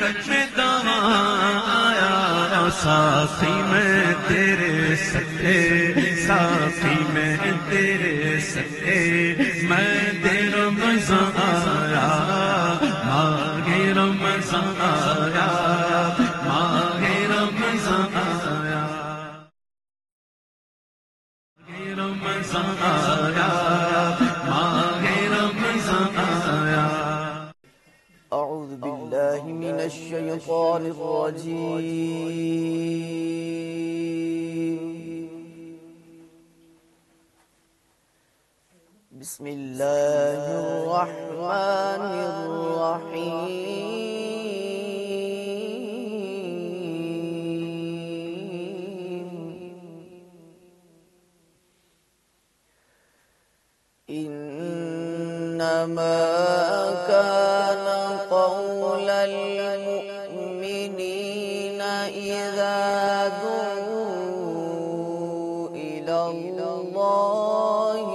میں دوا آیا ساقی میں تیرے سکے ساقی میں تیرے سکے میں تیرا مزہ آیا ماہ رمضان آیا ماہ رمضان آیا رمضان آیا ماہ رمضان آیا اعوذ باللہ من الشیطان الرجیم بسم اللہ الرحمن الرحیم انما كان قول المؤمنين إذا دعوا إلى الله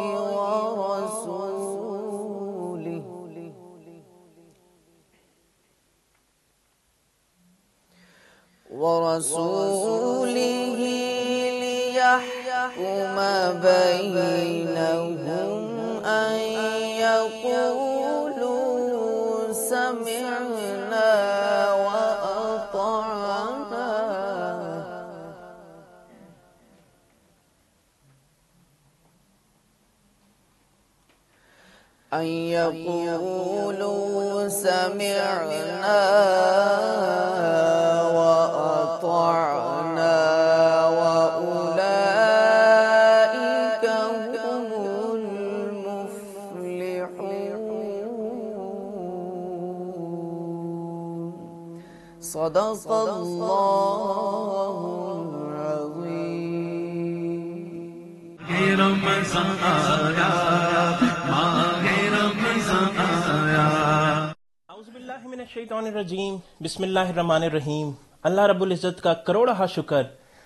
ورسوله ليحكم بينهم أن يقولوا سمعنا وأطعنا أن يقولوا سمعنا وأطعنا وأولئك هم المفلحون صدق الله العظيم رمضان آیا ماہ رمضان آیا اعوذ باللہ من الشیطان الرجیم بسم اللہ الرحمن الرحیم اللہ رب العزت کا کروڑہ شکر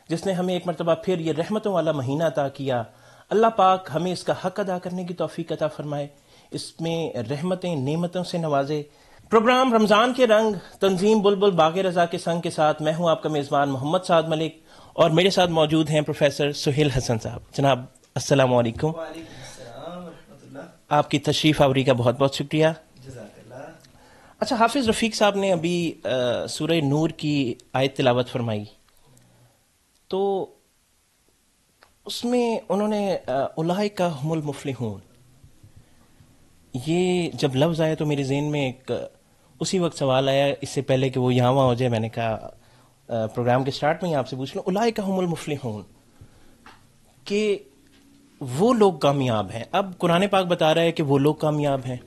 جس نے ہمیں ایک مرتبہ پھر یہ رحمتوں والا مہینہ عطا کیا. اللہ پاک ہمیں اس کا حق ادا کرنے کی توفیق عطا فرمائے, اس میں رحمتیں نعمتوں سے نوازے. پروگرام رمضان کے رنگ تنظیم بلبل باغ رضا کے سنگ کے ساتھ میں ہوں آپ کا میزبان محمد سعد ملک, اور میرے ساتھ موجود ہیں پروفیسر سہیل حسن صاحب. جناب السلام علیکم. آپ کی تشریف آوری کا بہت بہت شکریہ. اچھا, حافظ رفیق صاحب نے ابھی سورہ نور کی آیت تلاوت فرمائی, تو اس میں انہوں نے اولئک هم المفلحون, یہ جب لفظ آیا تو میرے ذہن میں ایک اسی وقت سوال آیا, اس سے پہلے کہ وہ یہاں وہاں ہو جائے میں نے کہا پروگرام کے سٹارٹ میں ہی آپ سے پوچھ لوں, اولئک هم المفلحون کہ وہ لوگ کامیاب ہیں. اب قرآن پاک بتا رہا ہے کہ وہ لوگ کامیاب ہیں.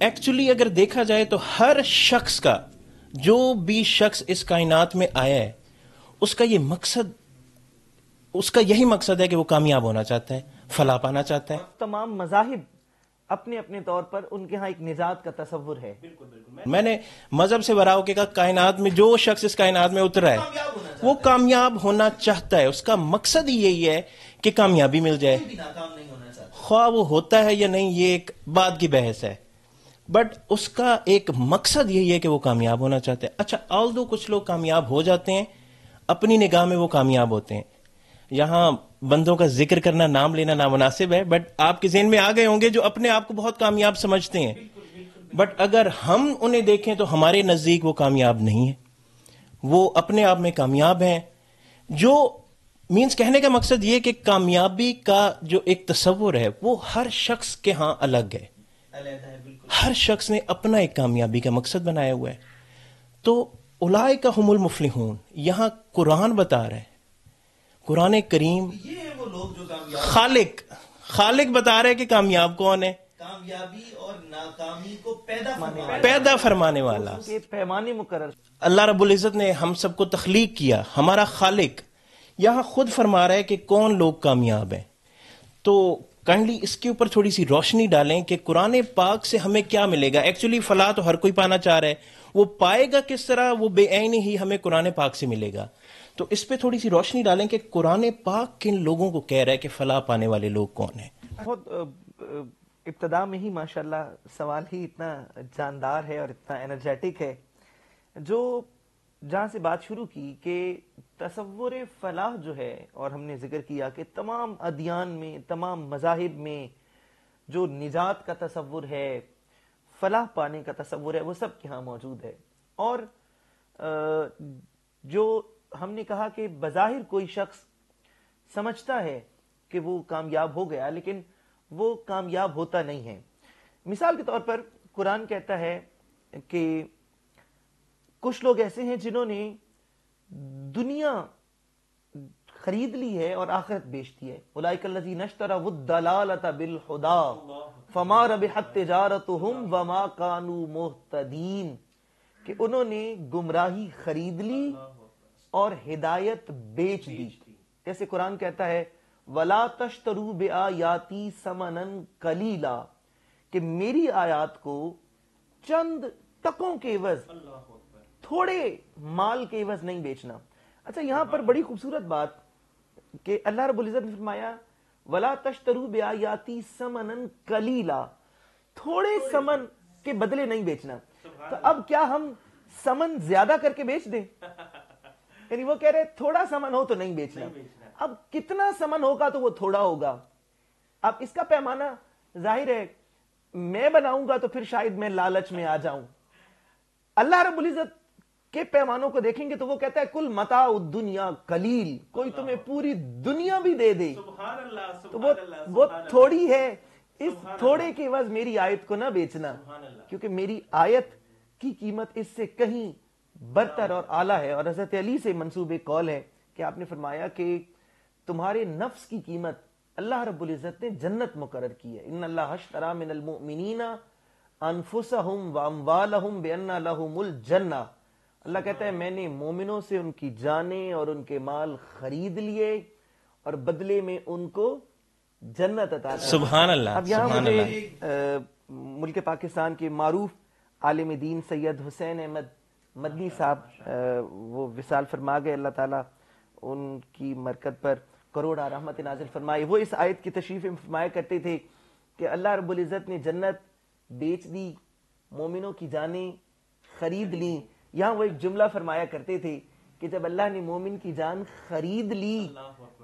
ایکچولی اگر دیکھا جائے تو ہر شخص کا, جو بھی شخص اس کائنات میں آیا ہے, اس کا یہ مقصد, اس کا یہی مقصد ہے کہ وہ کامیاب ہونا چاہتا ہے, فلاح پانا چاہتا ہے. تمام مذاہب اپنے اپنے طور پر ان کے ہاں ایک نجات کا تصور ہے. میں نے مذہب سے برا ہو کے کہا کائنات میں جو شخص اس کائنات میں اترا ہے وہ کامیاب ہونا چاہتا ہے, اس کا مقصد ہی یہی ہے کہ کامیابی مل جائے, خواہ وہ ہوتا ہے یا نہیں یہ ایک بعد کی بحث ہے, بٹ اس کا ایک مقصد یہی ہے کہ وہ کامیاب ہونا چاہتے ہیں. اچھا, آلدو کچھ لوگ کامیاب ہو جاتے ہیں, اپنی نگاہ میں وہ کامیاب ہوتے ہیں. یہاں بندوں کا ذکر کرنا, نام لینا نامناسب ہے, بٹ آپ کے ذہن میں آ گئے ہوں گے جو اپنے آپ کو بہت کامیاب سمجھتے ہیں, بٹ اگر ہم انہیں دیکھیں تو ہمارے نزدیک وہ کامیاب نہیں ہیں, وہ اپنے آپ میں کامیاب ہیں. جو مینس کہنے کا مقصد یہ کہ کامیابی کا جو ایک تصور ہے وہ ہر شخص کے ہاں الگ ہے, ہر شخص نے اپنا ایک کامیابی کا مقصد بنایا ہوا ہے. تو اولئک هم المفلحون یہاں قرآن بتا رہا ہے, قرآن کریم خالق بتا رہے کہ کامیاب کون ہے, کامیابی اور ناکامی کو پیدا فرمانے والا پیمانے مقرر. اللہ رب العزت نے ہم سب کو تخلیق کیا, ہمارا خالق یہاں خود فرما رہا ہے کہ کون لوگ کامیاب ہیں. تو کائنڈلی اس کے اوپر تھوڑی سی روشنی ڈالیں کہ قرآن پاک سے ہمیں کیا ملے گا. ایکچولی فلاح تو ہر کوئی پانا چاہ رہا ہے, وہ پائے گا کس طرح, وہ بے عینی ہی ہمیں قرآن پاک سے ملے گا. تو اس پہ تھوڑی سی روشنی ڈالیں کہ قرآن پاک کن لوگوں کو کہہ رہا ہے کہ فلاح پانے والے لوگ کون ہیں. بہت ابتدا میں ہی ماشاءاللہ سوال ہی اتنا جاندار ہے اور اتنا انرجیٹک ہے جو جہاں سے بات شروع کی کہ تصور فلاح جو ہے، اور ہم نے ذکر کیا کہ تمام ادیان میں، تمام مذاہب میں جو نجات کا تصور ہے، فلاح پانے کا تصور ہے، وہ سب کے ہاں موجود ہے. اور جو ہم نے کہا کہ بظاہر کوئی شخص سمجھتا ہے کہ وہ کامیاب ہو گیا، لیکن وہ کامیاب ہوتا نہیں ہے. مثال کے طور پر قرآن کہتا ہے کہ کچھ لوگ ایسے ہیں جنہوں نے دنیا خرید لی ہے اور آخرت بیچ دی ہے. اولئک الذین اشتروا الضلالۃ بالہدی فما ربحت تجارتہم وما کانوا مہتدین، کہ انہوں نے گمراہی خرید لی اور ہدایت بیچ دی. جیسے قرآن کہتا ہے وَلَا تَشْتَرُوا بِآيَاتِي ثَمَنًا قَلِيلًا، کہ میری آیات کو چند ٹکوں کے عوض، تھوڑے مال کے عوض نہیں بیچنا. اچھا، یہاں پر بڑی خوبصورت بات کہ اللہ رب العزت نے فرمایا وَلَا تَشْتَرُوا بِآيَاتِي ثَمَنًا قَلِيلًا، تھوڑے سمن کے بدلے نہیں بیچنا. تو اب کیا ہم سمن زیادہ کر کے بیچ دیں؟ یعنی وہ کہہ رہے تھوڑا سمن ہو تو نہیں بیچنا. اب کتنا سمن ہوگا تو وہ تھوڑا ہوگا. اب اس کا پیمانہ ظاہر ہے میں بناؤں گا تو پھر شاید میں لالچ میں آ جاؤں. اللہ رب العزت کے پیمانوں کو دیکھیں گے تو وہ کہتا ہے کل متاع الدنیا قلیل، کوئی تمہیں پوری دنیا بھی دے دے تو وہ تھوڑی ہے. اس تھوڑے کے عوض میری آیت کو نہ بیچنا، کیونکہ میری آیت کی قیمت اس سے کہیں برتر اور اعلیٰ ہے. اور حضرت علی سے منسوب ایک قول ہے کہ آپ نے فرمایا کہ تمہارے نفس کی قیمت اللہ رب العزت نے جنت مقرر کی ہے. ان اللہ اشتری من المؤمنین انفسہم واموالہم بان لہم الجنہ. اللہ کہتا ہے میں نے مومنوں سے ان کی جانیں اور ان کے مال خرید لیے اور بدلے میں ان کو جنت عطا کی. سبحان اللہ. اب یہاں مجھے ملک پاکستان کے معروف عالم دین سید حسین احمد مدنی صاحب وہ وصال فرما گئے، اللہ تعالیٰ ان کی مرکت پر کروڑا رحمت نازل فرمائے. وہ اس آیت کی تشریف فرمایا کرتے تھے کہ اللہ رب العزت نے جنت بیچ دی، مومنوں کی جانیں خرید لی. یہاں وہ ایک جملہ فرمایا کرتے تھے کہ جب اللہ نے مومن کی جان خرید لی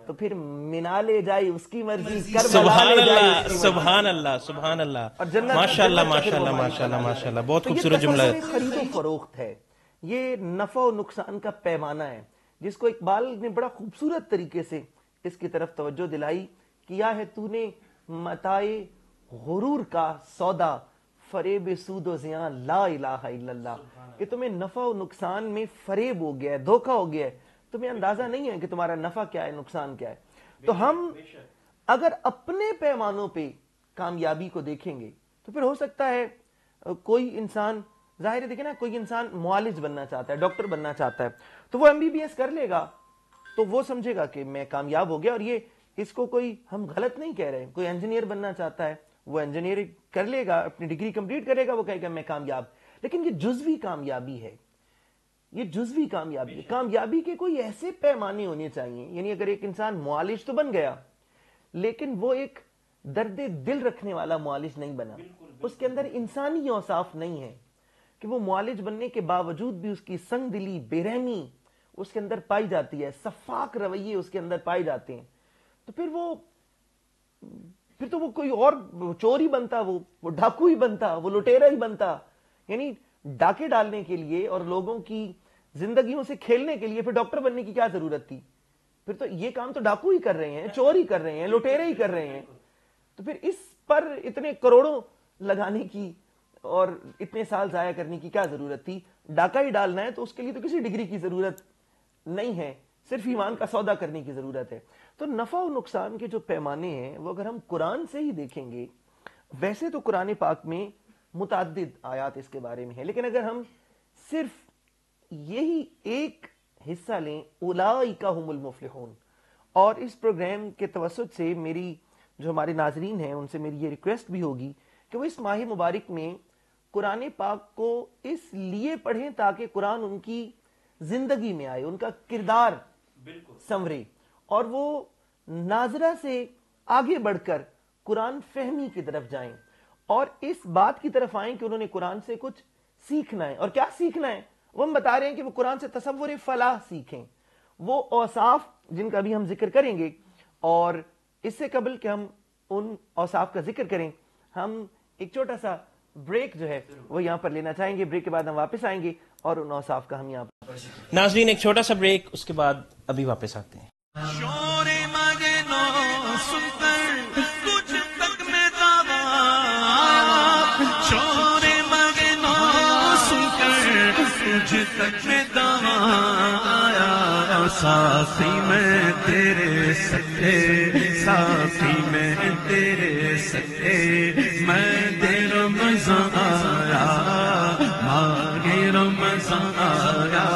تو پھر منا لے جائے اس کی مرضی، سبحان اللہ سبحان اللہ سبحان اللہ، ماشاء اللہ ماشاء اللہ ماشاء اللہ ماشاء اللہ. بہت خوبصورت جملہ ہے. خرید و فروخت ہے، یہ نفع و نقصان کا پیمانہ ہے جس کو اقبال نے بڑا خوبصورت طریقے سے اس کی طرف توجہ دلائی. کیا ہے تو نے متاع غرور کا سودا، فریب سود و زیاں لا الہ الا اللہ، کہ تمہیں نفع و نقصان میں فریب ہو گیا ہے، دھوکہ ہو گیا ہے، تمہیں اندازہ نہیں ہے کہ تمہارا نفع کیا ہے، نقصان کیا ہے. تو ہم اگر اپنے پیمانوں پہ کامیابی کو دیکھیں گے تو پھر ہو سکتا ہے کوئی انسان، ظاہر ہے دیکھیں نا، کوئی انسان معالج بننا چاہتا ہے، ڈاکٹر بننا چاہتا ہے تو وہ MBBS کر لے گا تو وہ سمجھے گا کہ میں کامیاب ہو گیا. اور یہ اس کو کوئی ہم غلط نہیں کہہ رہے. کوئی انجینئر بننا چاہتا ہے وہ انجینئرنگ کر لے گا، اپنی ڈگری کمپلیٹ کرے گا، وہ کہے گا میں کامیاب. لیکن یہ جزوی کامیابی ہے، یہ جزوی کامیابی ہے. کامیابی کے کوئی ایسے پیمانے ہونے چاہیے. یعنی اگر ایک انسان معالج تو بن گیا لیکن وہ ایک درد دل رکھنے والا معالج نہیں بنا، اس کے اندر انسانی اوصاف نہیں ہے کہ وہ معالج بننے کے باوجود بھی اس کی سنگ دلی، بے رحمی اس کے اندر پائی جاتی ہے، سفاک رویے اس کے اندر پائے جاتے ہیں، تو پھر تو وہ کوئی اور چور ہی بنتا، وہ ڈاکو ہی بنتا، وہ لٹیرا ہی بنتا. یعنی ڈاکے ڈالنے کے لیے اور لوگوں کی زندگیوں سے کھیلنے کے لیے پھر ڈاکٹر بننے کی کیا ضرورت تھی؟ پھر تو یہ کام تو ڈاکو ہی کر رہے ہیں، چور ہی کر رہے ہیں، لٹیرے ہی کر رہے ہیں. تو پھر اس پر اتنے کروڑوں لگانے کی اور اتنے سال ضائع کرنے کی کیا ضرورت تھی؟ ڈاکہ ہی ڈالنا ہے تو اس کے لیے تو کسی ڈگری کی ضرورت نہیں ہے، صرف ایمان کا سودا کرنے کی ضرورت ہے. تو نفع و نقصان کے جو پیمانے ہیں وہ اگر ہم قرآن سے ہی دیکھیں گے، ویسے تو قرآن پاک میں متعدد آیات اس کے بارے میں ہیں، لیکن اگر ہم صرف یہی ایک حصہ لیں اولئک هم المفلحون، اور اس پروگرام کے توسط سے میری جو ہمارے ناظرین ہیں ان سے میری یہ ریکویسٹ بھی ہوگی کہ وہ اس ماہ مبارک میں قرآن پاک کو اس لیے پڑھیں تاکہ قرآن ان کی زندگی میں آئے، ان کا کردار سنورے، اور وہ ناظرہ سے آگے بڑھ کر قرآن فہمی کی طرف جائیں اور اس بات کی طرف آئیں کہ انہوں نے قرآن سے کچھ سیکھنا ہے. اور کیا سیکھنا ہے؟ وہ ہم بتا رہے ہیں کہ وہ قرآن سے تصور فلاح سیکھیں. وہ اوصاف جن کا بھی ہم ذکر کریں گے، اور اس سے قبل کہ ہم ان اوصاف کا ذکر کریں، ہم ایک چھوٹا سا بریک جو ہے وہ یہاں پر لینا چاہیں گے. بریک کے بعد ہم واپس آئیں گے اور ان اوصاف کا ہم یہاں پر. ناظرین ایک چھوٹا سا بریک، اس کے بعد ابھی واپس آتے ہیں. شور مگنو سن کر تجھ تک میں دعویٰ، شور مگنو سن کر تجھ تک میں دعویٰ آیا. ساتھی میں تیرے سکے، ساتھی میں تیرے سکے، میں دے رمضان آیا، ماہ رمضان آیا،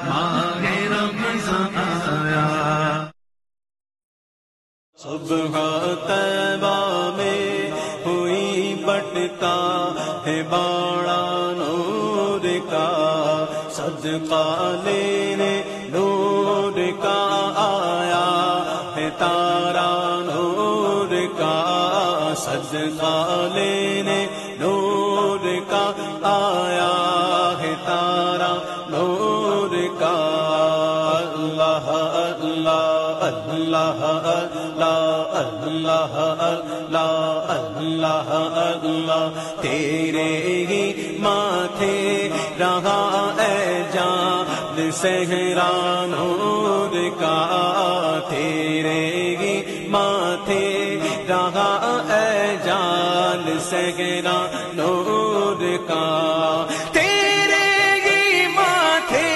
ماہ رمضان آیا. صبح طیبہ میں ہوئی بٹتا ہے باڑا نور کا، صدقہ لینے نور کا آیا ہے تارا نور کا، صدقہ لینے نور کا آیا ہے تارا نور کا. اللہ اللہ اللہ اللہ اللہ اللہ اللہ اللہ، تیرے ہی ماتھے رہا اے جان صحرا نور کا، تیرے ہی ماتھے رہا اے جان صحرا نور کا، تیرے ہی ماتھے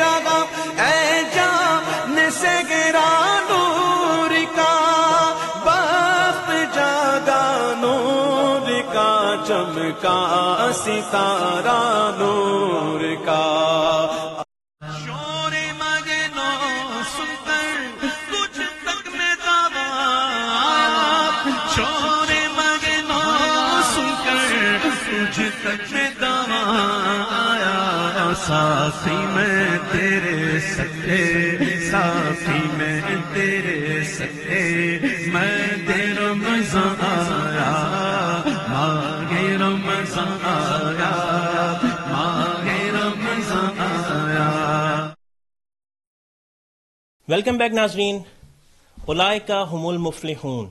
رہا اے جان صحرا نور کا، بخت جاگا نور کا، چمکا ستارہ نور کا. شور مگنو سن کر تجھ تک میں دعویٰ، شور مگنو سن کر تجھ تک میں دعویٰ آیا. ساتھی میں تیرے سکے، ساتھی میں تیرے سکے، میں دے رمضان آیا، ماہ رمضان آیا، ماہ رمضان آیا. ویلکم بیک ناظرین. اولئک هم المفلحون،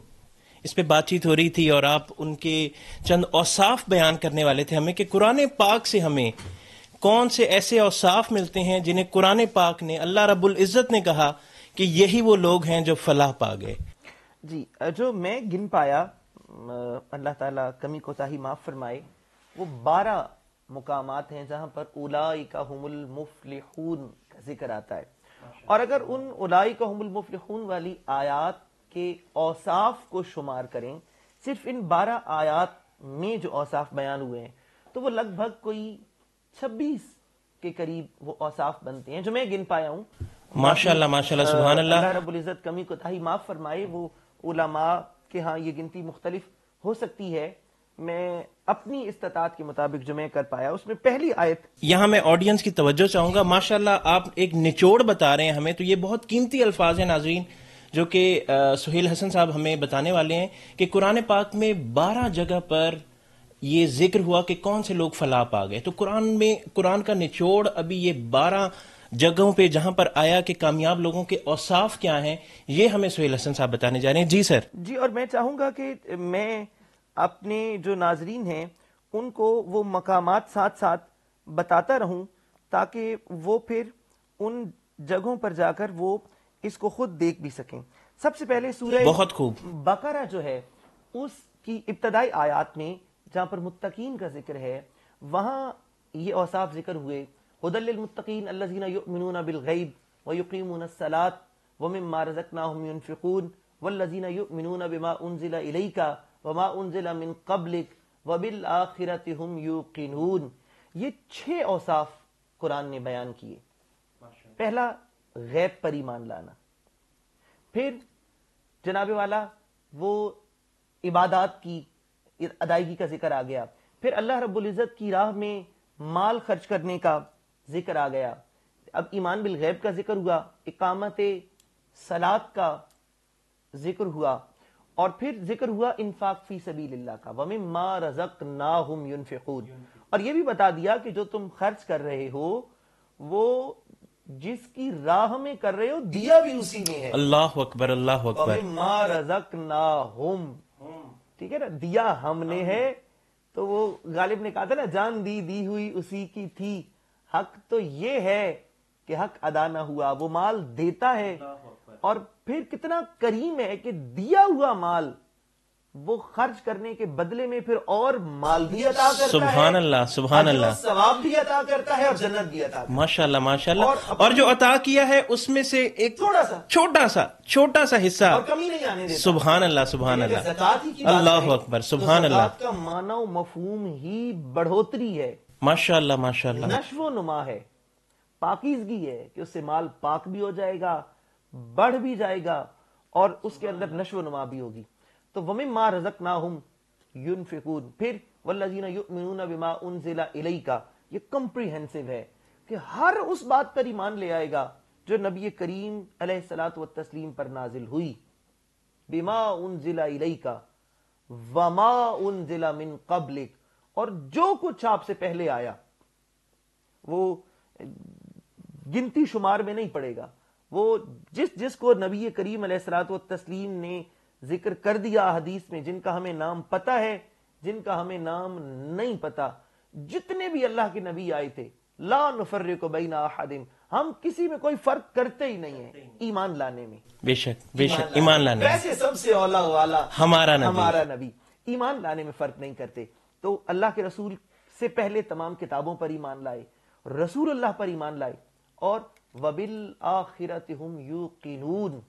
اس پہ بات چیت ہو رہی تھی اور آپ ان کے چند اوصاف بیان کرنے والے تھے ہمیں کہ قرآن پاک سے ہمیں کون سے ایسے اوصاف ملتے ہیں جنہیں قرآن پاک نے، اللہ رب العزت نے کہا کہ یہی وہ لوگ ہیں جو فلاح پا گئے. جی جو میں گن پایا، اللہ تعالیٰ کمی کوتاہی معاف فرمائے، وہ 12 مقامات ہیں جہاں پر اولئک هم المفلحون کا ذکر آتا ہے. اور اگر ان اولئک هم المفلحون والی آیات کے اوصاف کو شمار کریں، صرف ان 12 آیات میں جو اوصاف بیان ہوئے ہیں، تو وہ لگ بھگ کوئی 26 کے قریب وہ اوصاف بنتے ہیں جو میں گن پایا ہوں. ماشاءاللہ ماشاءاللہ سبحان اللہ. اللہ رب العزت کمی کوتاہی معاف فرمائے. وہ علماء کے ہاں یہ گنتی مختلف ہو سکتی ہے. میں اپنی استطاعت کے مطابق جو میں کر پایا اس میں پہلی آیت. یہاں میں آڈینس کی توجہ چاہوں گا. ماشاءاللہ آپ ایک نچوڑ بتا رہے ہیں ہمیں، تو یہ بہت قیمتی الفاظ ہیں ناظرین جو کہ سہیل حسن صاحب ہمیں بتانے والے ہیں کہ قرآن پاک میں 12 جگہ پر یہ ذکر ہوا کہ کون سے لوگ فلاح پا گئے. تو قرآن کا نچوڑ ابھی یہ 12 جگہوں پہ جہاں پر آیا کہ کامیاب لوگوں کے اوصاف کیا ہیں، یہ ہمیں سہیل حسن صاحب بتانے جا رہے ہیں. جی سر. جی، اور میں چاہوں گا کہ میں اپنے جو ناظرین ہیں ان کو وہ مقامات ساتھ ساتھ بتاتا رہوں تاکہ وہ پھر ان جگہوں پر جا کر وہ اس کو خود دیکھ بھی سکیں. سب سے پہلے سورہ بہت خوب بقرہ جو ہے اس کی ابتدائی آیات میں جہاں پر متقین کا ذکر ہے، وہاں یہ اوصاف ذکر ہوئے. ھدی للمتقین الذین یؤمنون بالغیب ویقیمون الصلاۃ ومما رزقناہم ینفقون والذین یؤمنون بما انزل الیک وما انزل من قبلک وبالآخرۃ ھم یوقنون. یہ 6 اوصاف قرآن نے بیان کیے. پہلا غیب پر ایمان لانا، پھر جناب والا وہ عبادات کی ادائیگی کا ذکر آ گیا، پھر اللہ رب العزت کی راہ میں مال خرچ کرنے کا ذکر آ گیا. اب ایمان بالغیب کا ذکر ہوا، اقامت صلاۃ کا ذکر ہوا، اور پھر ذکر ہوا انفاق فی سبیل اللہ کا، وَمِمَّا رَزَقْنَاهُمْ يُنْفِقُونَ. اور یہ بھی بتا دیا کہ جو تم خرچ کر رہے ہو وہ جس کی راہ میں کر رہے ہو دیا بھی اسی میں ہے. اللہ اکبر، اللہ اکبر. وَمِمَّا رَزَقْنَاهُمْ، ٹھیک ہے نا، دیا ہم نے ہے. تو وہ غالب نے کہا تھا نا جان دی ہوئی اسی کی تھی. حق تو یہ ہے کہ حق ادا نہ ہوا، وہ مال دیتا ہے اور پھر کتنا کریم ہے کہ دیا ہوا مال وہ خرچ کرنے کے بدلے میں پھر اور مال بھی عطا کرتا ہے. سبحان اللہ، سبحان اجر و اللہ. ثواب بھی عطا کرتا ہے اور جنت بھی عطا کرتا ہے. ماشاء اللہ، ماشاء اللہ. اور جو عطا کیا ہے اس میں سے ایک چھوٹا سا حصہ اور کمی نہیں آنے دیتا. سبحان اللہ، سبحان اللہ. زکوٰۃ ہی کی بات اللہ کریں اکبر، تو سبحان اللہ. زکوٰۃ کا معنی و مفہوم ہی بڑھوتری ہے، ماشاء اللہ، ماشاء اللہ. نشو و نما ہے، پاکیزگی ہے کہ اس سے مال پاک بھی ہو جائے گا، بڑھ بھی جائے گا اور اس کے اندر نشو و نما بھی ہوگی. تو وَمِمَّا رَزَقْنَاهُمْ يُنْفِقُونَ. پھر وَالَّذِينَ يُؤْمِنُونَ بِمَا أُنزِلَ إِلَيْكَ، یہ کمپریہنسو ہے کہ ہر اس بات پر ایمان لے آئے گا جو نبی کریم علیہ الصلوۃ والتسلیم پر نازل ہوئی. بِمَا أُنزِلَ إِلَيْكَ وَمَا أُنزِلَ مِن قَبْلِكَ، اور جو کچھ آپ سے پہلے آیا وہ گنتی شمار میں نہیں پڑے گا. وہ جس کو نبی کریم علیہ الصلوۃ والتسلیم نے ذکر کر دیا حدیث میں، جن کا ہمیں نام پتا ہے، جن کا ہمیں نام نہیں پتا، جتنے بھی اللہ کے نبی آئے تھے، لا نفرق بین احد، ہم کسی میں کوئی فرق کرتے ہی نہیں ہیں ایمان لانے میں. بے شک، بے شک، ایمان لانے میں ویسے سب سے اولا والا ہمارا نبی. ایمان لانے میں فرق نہیں کرتے. تو اللہ کے رسول سے پہلے تمام کتابوں پر ایمان لائے، رسول اللہ پر ایمان لائے، اور وَبِالْآخِرَةِ هُمْ يُوقِنُونَ.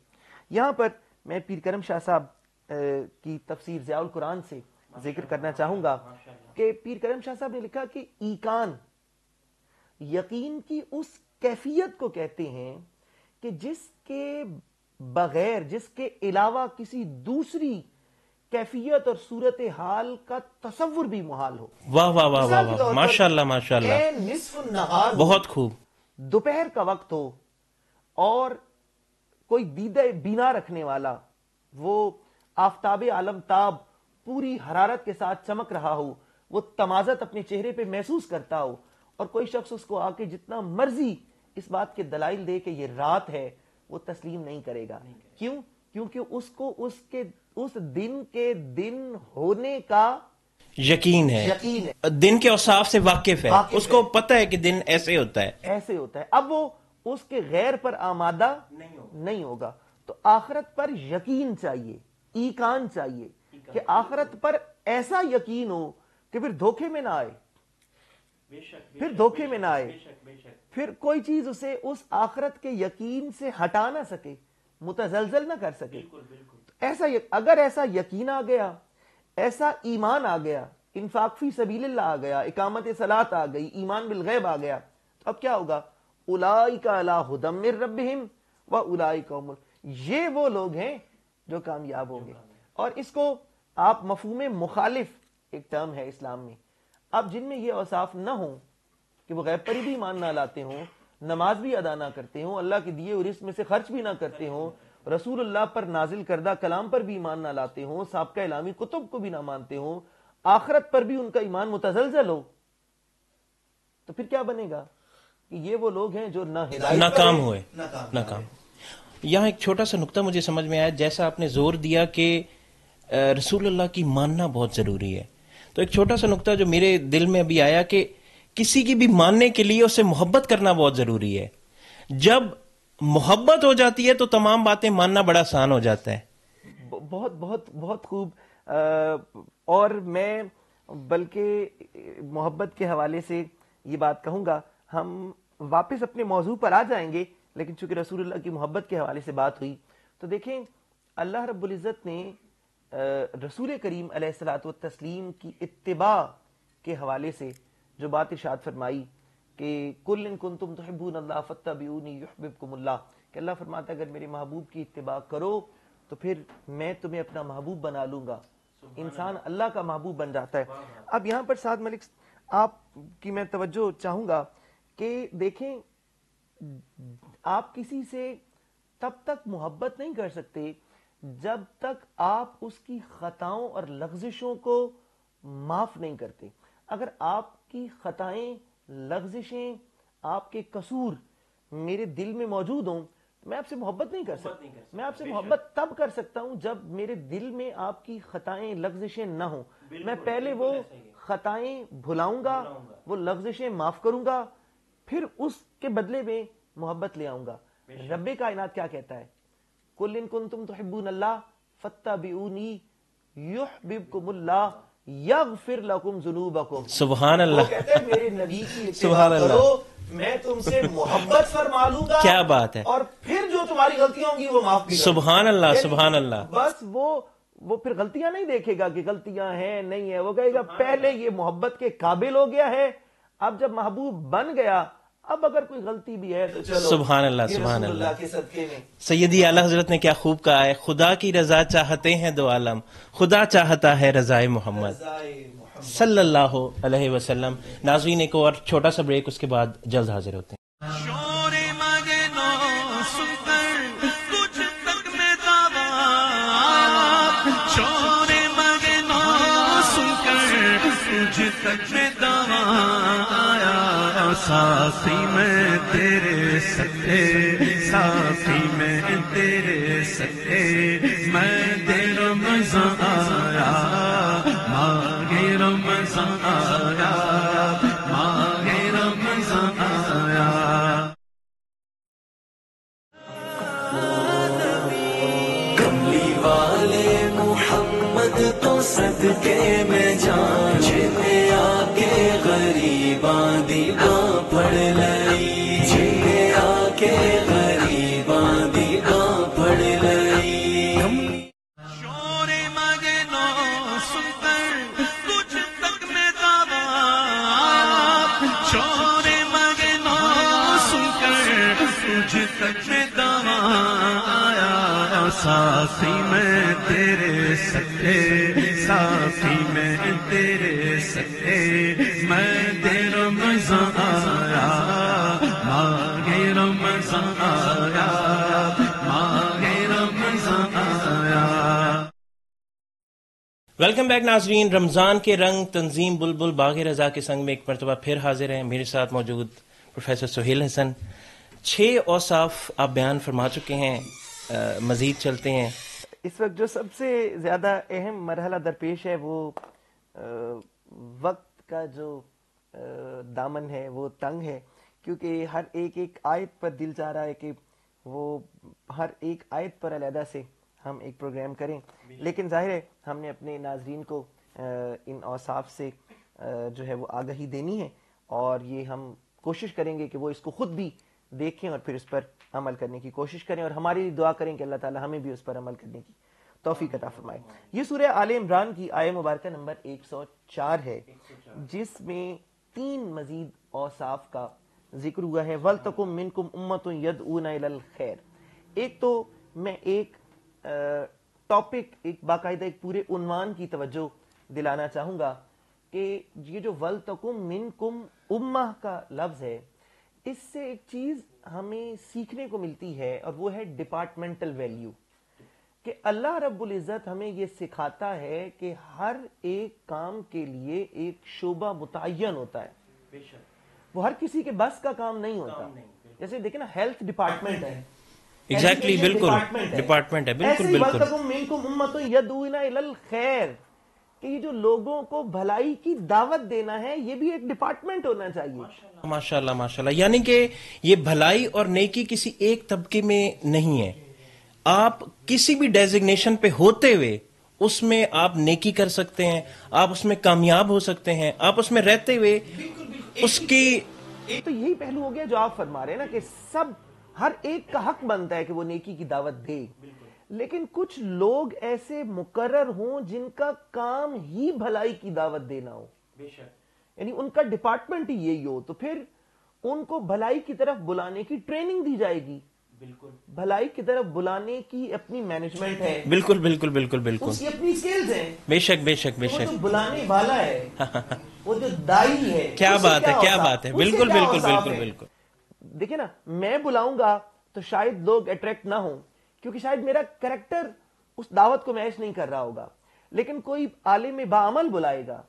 یہاں پر میں پیر کرم شاہ صاحب کی تفسیر ضیاء القرآن سے ذکر کرنا چاہوں گا کہ پیر کرم شاہ صاحب نے لکھا کہ ایقان یقین کی اس کیفیت کو کہتے ہیں کہ جس کے بغیر، جس کے علاوہ کسی دوسری کیفیت اور صورتحال کا تصور بھی محال ہو. واہ واہ واہ واہ واہ، ماشاء اللہ، ماشاء اللہ. نصف النہار، بہت خوب. دوپہر کا وقت ہو اور کوئی دیدہ بینا رکھنے والا وہ آفتاب عالم تاب پوری حرارت کے ساتھ چمک رہا ہو، وہ تمازت اپنے چہرے پہ محسوس کرتا ہو، اور کوئی شخص اس کو آ کے جتنا مرضی اس بات کے دلائل دے کہ یہ رات ہے، وہ تسلیم نہیں کرے گا. کیوں؟ کیونکہ اس کو اس دن کے دن ہونے کا یقین ہے، دن کے اوصاف سے واقف ہے، اس کو پتہ ہے کہ دن ایسے ہوتا ہے، ایسے ہوتا ہے. اب وہ اس کے غیر پر آمادہ نہیں ہوگا. تو آخرت پر یقین چاہیے، ایقان چاہیے کہ آخرت پر ایسا یقین ہو کہ پھر دھوکے میں نہ آئے، پھر کوئی چیز اسے اس آخرت کے یقین سے ہٹا نہ سکے، متزلزل نہ کر سکے. ایسا اگر ایسا یقین آ گیا، ایسا ایمان آ گیا، انفاق فی سبیل اللہ آ گیا، اقامت صلاۃ آ گئی، ایمان بالغیب آ گیا، تو اب کیا ہوگا؟ اولئک علی ھدی من ربہم واولئک هم، یہ وہ لوگ ہیں جو کامیاب ہوں گے. اور اس کو آپ مفہوم مخالف ایک ٹرم ہے اسلام میں. اب جن میں یہ اوصاف نہ ہوں کہ وہ غیب پر بھی ایمان نہ لاتے ہوں، نماز بھی ادا نہ کرتے ہوں، اللہ کے دیے ہوئے رزق میں سے خرچ بھی نہ کرتے ہوں، رسول اللہ پر نازل کردہ کلام پر بھی ایمان نہ لاتے ہوں، سابقہ الہامی کتب کو بھی نہ مانتے ہوں، آخرت پر بھی ان کا ایمان متزلزل ہو، تو پھر کیا بنے گا؟ کہ یہ وہ لوگ ہیں جو ناکام ہوئے. یہاں ایک چھوٹا سا نقطہ مجھے سمجھ میں آیا، جیسا آپ نے زور دیا کہ رسول اللہ کی ماننا بہت ضروری ہے، تو ایک چھوٹا سا نقطہ جو میرے دل میں ابھی آیا کہ کسی کی بھی ماننے کے لیے اسے محبت کرنا بہت ضروری ہے. جب محبت ہو جاتی ہے تو تمام باتیں ماننا بڑا آسان ہو جاتا ہے. بہت بہت بہت خوب. اور میں بلکہ محبت کے حوالے سے یہ بات کہوں گا، ہم واپس اپنے موضوع پر آ جائیں گے، لیکن چونکہ رسول اللہ کی محبت کے حوالے سے بات ہوئی تو دیکھیں اللہ رب العزت نے رسول کریم علیہ الصلوۃ والتسلیم کی اتباع کے حوالے سے جو بات ارشاد فرمائی کہ قل ان کنتم تحبون اللہ فاتبعونی یحببکم اللہ، کہ اللہ فرماتا ہے اگر میرے محبوب کی اتباع کرو تو پھر میں تمہیں اپنا محبوب بنا لوں گا. انسان اللہ کا محبوب بن جاتا ہے. اب یہاں پر سعد ملک آپ کی میں توجہ چاہوں گا کہ دیکھیں آپ کسی سے تب تک محبت نہیں کر سکتے جب تک آپ اس کی خطاؤں اور لغزشوں کو معاف نہیں کرتے. اگر آپ کی خطائیں، لغزشیں، آپ کے قصور میرے دل میں موجود ہوں تو میں آپ سے محبت نہیں کر سکتا. میں آپ سے محبت تب کر سکتا ہوں جب میرے دل میں آپ کی خطائیں، لغزشیں نہ ہوں. میں پہلے وہ خطائیں بھلاؤں گا، وہ لغزشیں معاف کروں گا، پھر اس کے بدلے میں محبت لے آؤں گا. رب کائنات کیا کہتا ہے؟ قُلْ إِن كُنتُمْ تُحِبُّونَ اللَّهَ فَاتَّبِعُونِي يُحْبِبْكُمُ اللَّهُ يَغْفِرْ لَكُمْ ذُنُوبَكُمْ. سبحان وہ اللہ. کہتے ہیں میرے نبی کی اتباع سبحان اللہ. کرو، میں تم سے محبت فرما لوں گا. کیا بات ہے. اور پھر جو تمہاری غلطیاں ہوں گی وہ معاف بھی کروں گا. سبحان اللہ. یعنی سبحان اللہ. بس وہ پھر غلطیاں نہیں دیکھے گا کہ غلطیاں ہیں نہیں ہیں، وہ کہے گا پہلے یہ محبت کے قابل ہو گیا ہے، اب جب محبوب بن گیا اب اگر کوئی غلطی بھی ہے تو چلو. سبحان اللہ. یہ سبحان رسول اللہ. اللہ کے صدقے میں. سیدی اعلی حضرت نے کیا خوب کہا ہے، خدا کی رضا چاہتے ہیں دو عالم، خدا چاہتا ہے رضائے محمد صلی اللہ علیہ وسلم. ناظرین ایک اور چھوٹا سا بریک، اس کے بعد جلد حاضر ہوتے ہیں. شور مگنو سن کر تجھ تک میں دعویٰ، شور مگنو سن کر تجھ تک میں دعویٰ آیا. ساقی میں تیرے سکے، ساقی میں تیرے سکے، میں تیرا مزہ آیا، ماغے رمضان آیا، ماغے رمضان آیا. کملی والے محمد تو صدقے میں جان، جنہیں آ کے غریباں دیواں پڑھ لئی، جنہیں آ کے غریباں دیواں پڑھ لئی. شور مگنو سن کر تجھ تک میں دعویٰ، شور مگنو سن کر تجھ تک میں دعویٰ آیا. ساقی میں تیرے سکے، ساقی میں تیرے سکے، میں تیرا مزہ آیا، ماغے رمضان آیا، ماغے رمضان آیا. ویلکم بیک ناظرین. رمضان کے رنگ تنظیم بلبل باغ رضا کے سنگ میں ایک مرتبہ پھر حاضر ہیں. میرے ساتھ موجود پروفیسر سہیل حسن. 6 اوصاف آپ بیان فرما چکے ہیں، مزید چلتے ہیں. اس وقت جو سب سے زیادہ اہم مرحلہ درپیش ہے وہ وقت کا جو دامن ہے وہ تنگ ہے، کیونکہ ہر ایک آیت پر دل چاہ رہا ہے کہ وہ ہر ایک آیت پر علیحدہ سے ہم ایک پروگرام کریں، لیکن ظاہر ہے ہم نے اپنے ناظرین کو ان اوصاف سے جو ہے وہ آگہی دینی ہے، اور یہ ہم کوشش کریں گے کہ وہ اس کو خود بھی دیکھیں اور پھر اس پر عمل کرنے کی کوشش کریں، اور ہماری دعا کریں کہ اللہ تعالی ہمیں بھی اس پر عمل کرنے کی توفیق عطا فرمائے. یہ سورہ آل عمران کی آیہ مبارکہ نمبر 104 ہے، جس میں 3 مزید اوصاف کا ذکر ہوا ہے. وَلْتَكُمْ مِنْكُمْ أُمَّةٌ يَدْعُونَ إِلَى الْخَيْرِ. ایک تو میں ایک ٹاپک، ایک باقاعدہ ایک پورے عنوان کی توجہ دلانا چاہوں گا کہ یہ جو وَلْتَكُمْ مِنْكُمْ أُمَّہ کا لفظ ہے، اس سے ایک چیز ہمیں سیکھنے کو ملتی ہے، اور وہ ہے ڈپارٹمنٹل ویلیو، کہ اللہ رب العزت ہمیں یہ سکھاتا ہے کہ ہر ایک کام کے لیے ایک شعبہ متعین ہوتا ہے، وہ ہر کسی کے بس کا کام نہیں ہوتا. جیسے دیکھیں نا، ہیلتھ ڈپارٹمنٹ ہے، ایگزیکٹلی، بالکل ڈپارٹمنٹ ہے، بالکل بالکل. وَلْتَكُمْ مِنْكُمْ أُمَّةٌ يَدْعُونَ إِلَى الْخَيْرِ، کہ یہ جو لوگوں کو بھلائی کی دعوت دینا ہے یہ بھی ایک ڈپارٹمنٹ ہونا چاہیے. ماشاءاللہ ماشاءاللہ. یعنی کہ یہ بھلائی اور نیکی کسی ایک طبقے میں نہیں ہے. آپ کسی بھی ڈیزگنیشن پہ ہوتے ہوئے اس میں آپ نیکی کر سکتے ہیں، آپ اس میں کامیاب ہو سکتے ہیں، آپ اس میں رہتے ہوئے اس کی. تو یہی پہلو ہو گیا جو آپ فرما رہے ہیں نا، کہ سب ہر ایک کا حق بنتا ہے کہ وہ نیکی کی دعوت دے، لیکن کچھ لوگ ایسے مقرر ہوں جن کا کام ہی بھلائی کی دعوت دینا ہو، یعنی ان کا ڈپارٹمنٹ ہی یہی ہو، تو پھر ان کو بھلائی کی طرف بلانے کی ٹریننگ دی جائے گی. بھلائی کی طرف بلانے کی اپنی مینجمنٹ ہے، بالکل بالکل بالکل بالکل، اس کی اپنی سکلز ہیں. بے شک بے شک بے وہ شک. جو بلانے والا ہے، وہ جو دائی ہے، کیا اسے بات ہے، کیا اوصاف- بات ہے، اسے بالکل کیا بالکل اوصاف بالکل ہے؟ بالکل. دیکھیں نا، میں بلاؤں گا تو شاید لوگ اٹریکٹ نہ ہوں، کیونکہ شاید میرا کریکٹر اس دعوت کو میچ نہیں کر رہا ہوگا، لیکن کوئی عالم باعمل بلائے گا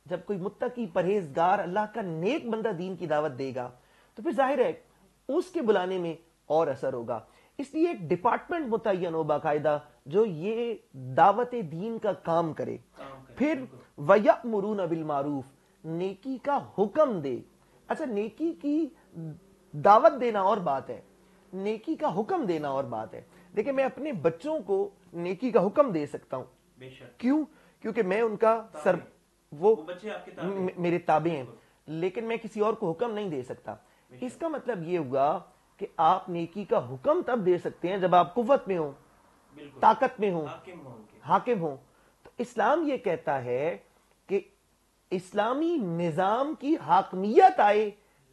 جب کوئی متقی پرہیزگار اللہ کا نیک بندہ دین کی دعوت دے گا تو پھر ظاہر ہے اس کے بلانے میں اور اثر ہوگا. اس لیے ایک ڈپارٹمنٹ متعین ہو باقاعدہ جو یہ دعوت دین کا کام کرے. پھر وَيَأْمُرُونَ بِالْمَعْرُوفِ، نیکی کا حکم دے. اچھا، نیکی کی دعوت دینا اور بات ہے، نیکی کا حکم دینا اور بات ہے. دیکھیں میں اپنے بچوں کو نیکی کا حکم دے سکتا ہوں. کیوں؟ کیونکہ میں ان کا وہ میرے تابع ہیں، لیکن میں کسی اور کو حکم نہیں دے سکتا. اس کا مطلب یہ ہوا کہ آپ نیکی کا حکم تب دے سکتے ہیں جب آپ قوت میں ہوں، طاقت میں ہوں، حاکم ہوں. تو اسلام یہ کہتا ہے کہ اسلامی نظام کی حاکمیت آئے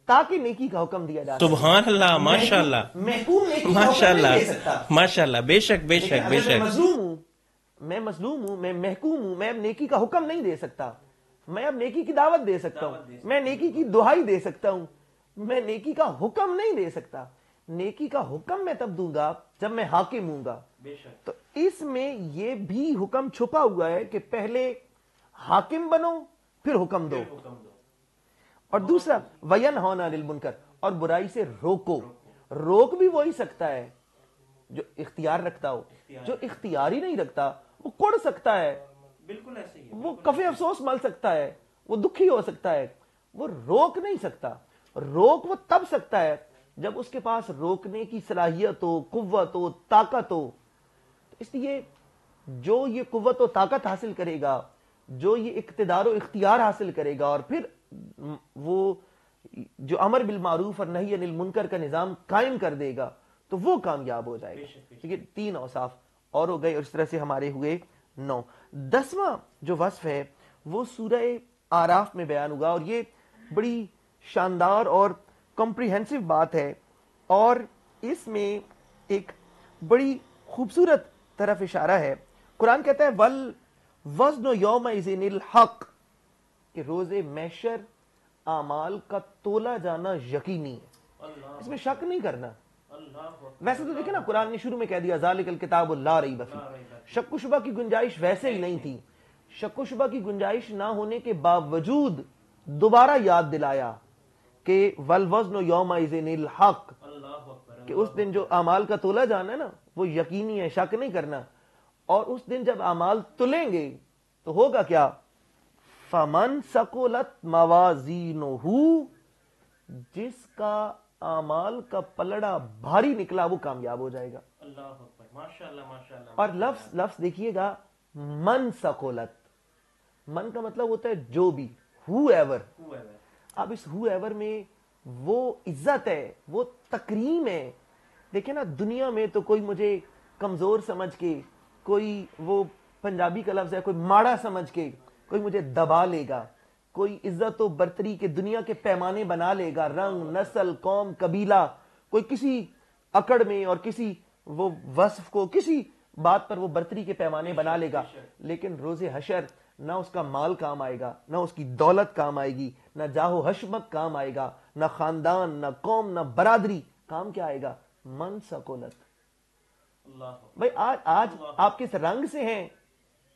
تاکہ نیکی کا حکم دیا جائے. سبحان اللہ، ماشاء اللہ، محکوم نیکی کا ماشاء حکم نہیں دے اللہ، سکتا. ماشاء اللہ، بے شک بے شک بے شک. میں مظلوم ہوں، میں محکوم ہوں، میں اب نیکی کا حکم نہیں دے سکتا. میں اب نیکی کی دعوت دے سکتا ہوں، میں نیکی کی دہائی دے سکتا ہوں، میں نیکی کا حکم نہیں دے سکتا. نیکی کا حکم میں تب دوں گا جب میں حاکم ہوں گا. تو اس میں یہ بھی حکم چھپا ہوا ہے کہ پہلے حاکم بنو پھر حکم دو. اور دوسرا وَيَنْهَوْنَ عَنِ الْمُنْكَرِ، اور برائی سے روکو. روک بھی وہی سکتا ہے جو اختیار رکھتا ہو. جو اختیار ہی نہیں رکھتا وہ کڑ سکتا ہے، بالکل ایسے ہی، وہ کفے افسوس مل سکتا ہے، وہ دکھی ہو سکتا ہے، وہ روک نہیں سکتا. روک وہ تب سکتا ہے جب اس کے پاس روکنے کی صلاحیت ہو، قوت ہو، طاقت ہو. اس لیے جو یہ قوت و طاقت حاصل کرے گا، جو یہ اقتدار و اختیار حاصل کرے گا، اور پھر وہ جو امر بالمعروف اور نہی عن المنکر کا نظام قائم کر دے گا تو وہ کامیاب ہو جائے گا. یہ 3 اوصاف اور ہو گئے، اور اس طرح سے ہمارے ہوئے 9. 10واں جو وصف ہے وہ سورہ آراف میں بیان ہوگا، اور یہ بڑی شاندار اور کمپریہنسو بات ہے، اور اس میں ایک بڑی خوبصورت طرف اشارہ ہے. قرآن کہتا ہے وَالْوَزْنُ يَوْمَئِذٍ الْحَقُّ، کہ روز محشر اعمال کا تولا جانا یقینی ہے، اس میں شک نہیں کرنا. ویسے تو دیکھیں نا، قرآن نے شروع میں کہہ دیا ذالک الکتاب لا ریب فیہ، شک و شبہ کی گنجائش ویسے ہی نہیں تھی. شک و شبہ کی گنجائش نہ ہونے کے باوجود دوبارہ یاد دلایا کہ والوزن یومئذ الحق، کہ اس دن جو اعمال کا تولا جانا ہے نا وہ یقینی ہے، شک نہیں کرنا. اور اس دن جب اعمال تلیں گے تو ہوگا کیا؟ فمن ثقلت موازینہ، جس کا اعمال کا پلڑا بھاری نکلا وہ کامیاب ہو جائے گا. اللہ اکبر، ماشاء اللہ ماشاء اللہ. اور لفظ دیکھیے گا، من ثقلت، من کا مطلب ہوتا ہے جو بھی، ہو ایور. اب اس ہو ایور میں وہ عزت ہے، وہ تکریم ہے. دیکھیں نا، دنیا میں تو کوئی مجھے کمزور سمجھ کے، کوئی وہ پنجابی کا لفظ ہے، کوئی ماڑا سمجھ کے کوئی مجھے دبا لے گا، کوئی عزت و برتری کے دنیا کے پیمانے بنا لے گا، رنگ، نسل، قوم، قبیلہ، کوئی کسی اکڑ میں اور کسی وہ وصف کو، کسی بات پر وہ برتری کے پیمانے بنا لے گا. لیکن روز حشر نہ اس کا مال کام آئے گا، نہ اس کی دولت کام آئے گی، نہ جاہ و حشمت کام آئے گا، نہ خاندان، نہ قوم، نہ برادری. کام کیا آئے گا؟ من ثقلت. بھائی آج آپ کس رنگ سے ہیں؟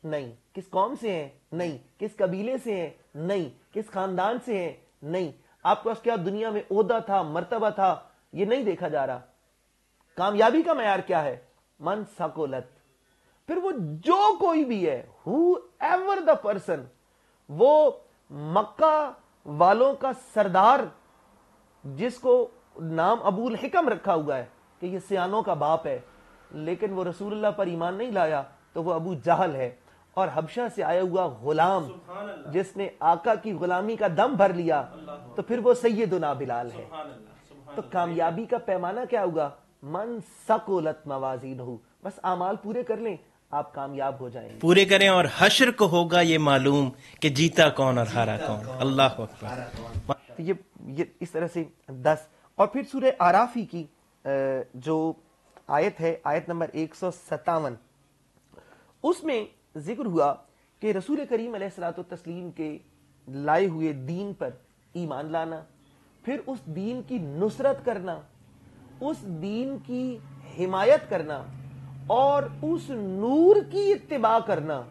نہیں. کس قوم سے ہیں؟ نہیں. کس قبیلے سے ہیں؟ نہیں. کس خاندان سے ہیں؟ نہیں. آپ کے پاس کیا دنیا میں عہدہ تھا، مرتبہ تھا، یہ نہیں دیکھا جا رہا. کامیابی کا معیار کیا ہے؟ من ثقلت. پھر وہ جو کوئی بھی ہے، ہو ایور دا پرسن، وہ مکہ والوں کا سردار جس کو نام ابو الحکم رکھا ہوا ہے کہ یہ سیانوں کا باپ ہے، لیکن وہ رسول اللہ پر ایمان نہیں لایا تو وہ ابو جہل ہے. اور حبشہ سے آیا ہوا غلام جس نے آقا کی غلامی کا دم بھر لیا تو پھر وہ سیدنا بلال ہے. تو کامیابی کا پیمانہ کیا ہوگا؟ من ثقلت موازینہ. بس اعمال پورے کر لیں، آپ کامیاب ہو جائیں گے. پورے کریں اور حشر کو ہوگا یہ معلوم کہ جیتا کون اور ہارا کون. اللہ اکبر. تو یہ اس طرح سے 10. اور پھر سورہ آراف ہی کی جو آیت ہے، آیت نمبر 157، اس میں ذکر ہوا کہ رسول کریم علیہ الصلوۃ والتسلیم کے لائے ہوئے دین پر ایمان لانا، پھر اس دین کی نصرت کرنا، اس دین کی حمایت کرنا، اور اس نور کی اتباع کرنا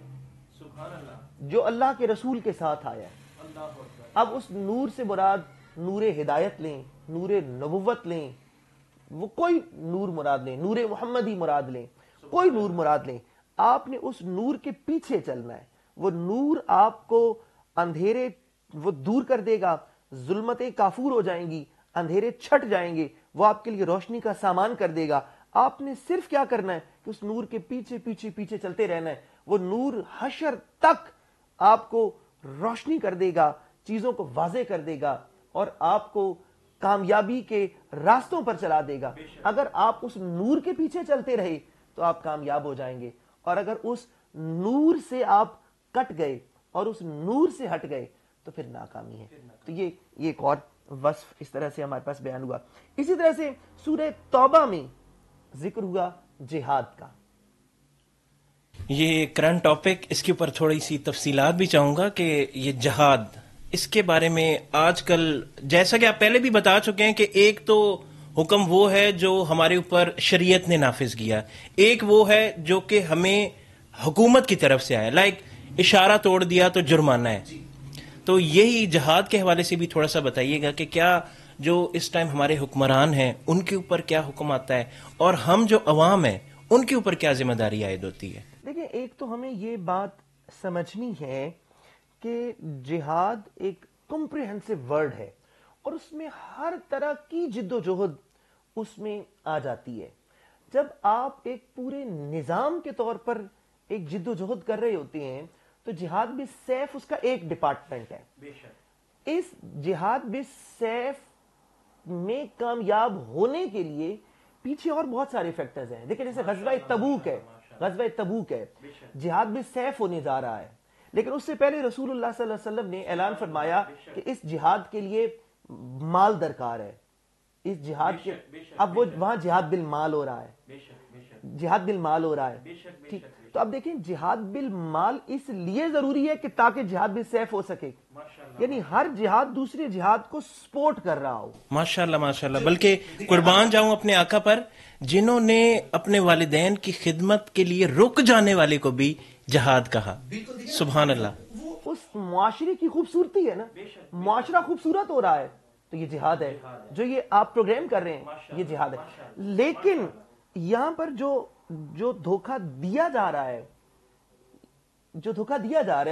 جو اللہ کے رسول کے ساتھ آیا ہے. اب اس نور سے مراد نور ہدایت لیں، نور نبوت لیں، وہ کوئی نور مراد لیں، نور محمدی مراد لیں، کوئی نور مراد لیں، آپ نے اس نور کے پیچھے چلنا ہے. وہ نور آپ کو اندھیرے وہ دور کر دے گا، ظلمتیں کافور ہو جائیں گی، اندھیرے چھٹ جائیں گے، وہ آپ کے لیے روشنی کا سامان کر دے گا. آپ نے صرف کیا کرنا ہے کہ اس نور کے پیچھے پیچھے پیچھے چلتے رہنا ہے. وہ نور حشر تک آپ کو روشنی کر دے گا، چیزوں کو واضح کر دے گا اور آپ کو کامیابی کے راستوں پر چلا دے گا. اگر آپ اس نور کے پیچھے چلتے رہے تو آپ کامیاب ہو جائیں گے، اور اگر اس نور سے آپ کٹ گئے اور اس نور سے ہٹ گئے تو پھر ناکامی ہے. تو یہ ایک اور وصف اس طرح سے ہمارے پاس بیان ہوا. اسی طرح سے سورہ توبہ میں ذکر ہوا جہاد کا. یہ کرنٹ ٹاپک، اس کے اوپر تھوڑی سی تفصیلات بھی چاہوں گا کہ یہ جہاد، اس کے بارے میں آج کل جیسا کہ آپ پہلے بھی بتا چکے ہیں کہ ایک تو حکم وہ ہے جو ہمارے اوپر شریعت نے نافذ کیا، ایک وہ ہے جو کہ ہمیں حکومت کی طرف سے آیا، لائک اشارہ توڑ دیا تو جرمانہ ہے. تو یہی جہاد کے حوالے سے بھی تھوڑا سا بتائیے گا کہ کیا جو اس ٹائم ہمارے حکمران ہیں ان کے اوپر کیا حکم آتا ہے اور ہم جو عوام ہیں ان کے اوپر کیا ذمہ داری عائد ہوتی ہے. دیکھیں، ایک تو ہمیں یہ بات سمجھنی ہے کہ جہاد ایک کمپریہنسو ورڈ ہے اور اس میں ہر طرح کی جد و جہد اس میں آ جاتی ہے. جب آپ ایک پورے نظام کے طور پر ایک جد و جہد کر رہے ہوتے ہیں تو جہاد بھی سیف اس کا ایک ڈپارٹمنٹ ہے. اس جہاد بھی سیف میں کامیاب ہونے کے لیے پیچھے اور بہت سارے فیکٹرز ہیں. دیکھیں جیسے غزوہ تبوک ہے، جہاد بھی سیف ہونے جا رہا ہے، لیکن اس سے پہلے رسول اللہ صلی اللہ علیہ وسلم نے اعلان فرمایا کہ اس جہاد کے لیے مال درکار ہے. اس جہاد کے اب وہ وہاں جہاد بالمال ہو رہا ہے، جہاد بالمال ہو رہا ہے. ٹھیک، تو اب دیکھیں جہاد بالمال اس لیے ضروری ہے کہ تاکہ جہاد بھی سیف ہو سکے، یعنی ہر جہاد دوسرے جہاد کو سپورٹ کر رہا ہو. ماشاءاللہ ماشاءاللہ. بلکہ قربان جاؤں اپنے آقا پر جنہوں نے اپنے والدین کی خدمت کے لیے رک جانے والے کو بھی جہاد کہا. سبحان اللہ. وہ اس معاشرے کی خوبصورتی ہے نا، معاشرہ خوبصورت ہو رہا ہے تو یہ جہاد ہے. جو یہ آپ پروگرام کر رہے ہیں یہ جہاد ہے. لیکن یہاں پر جو دھوکہ دیا جا رہا ہے، اور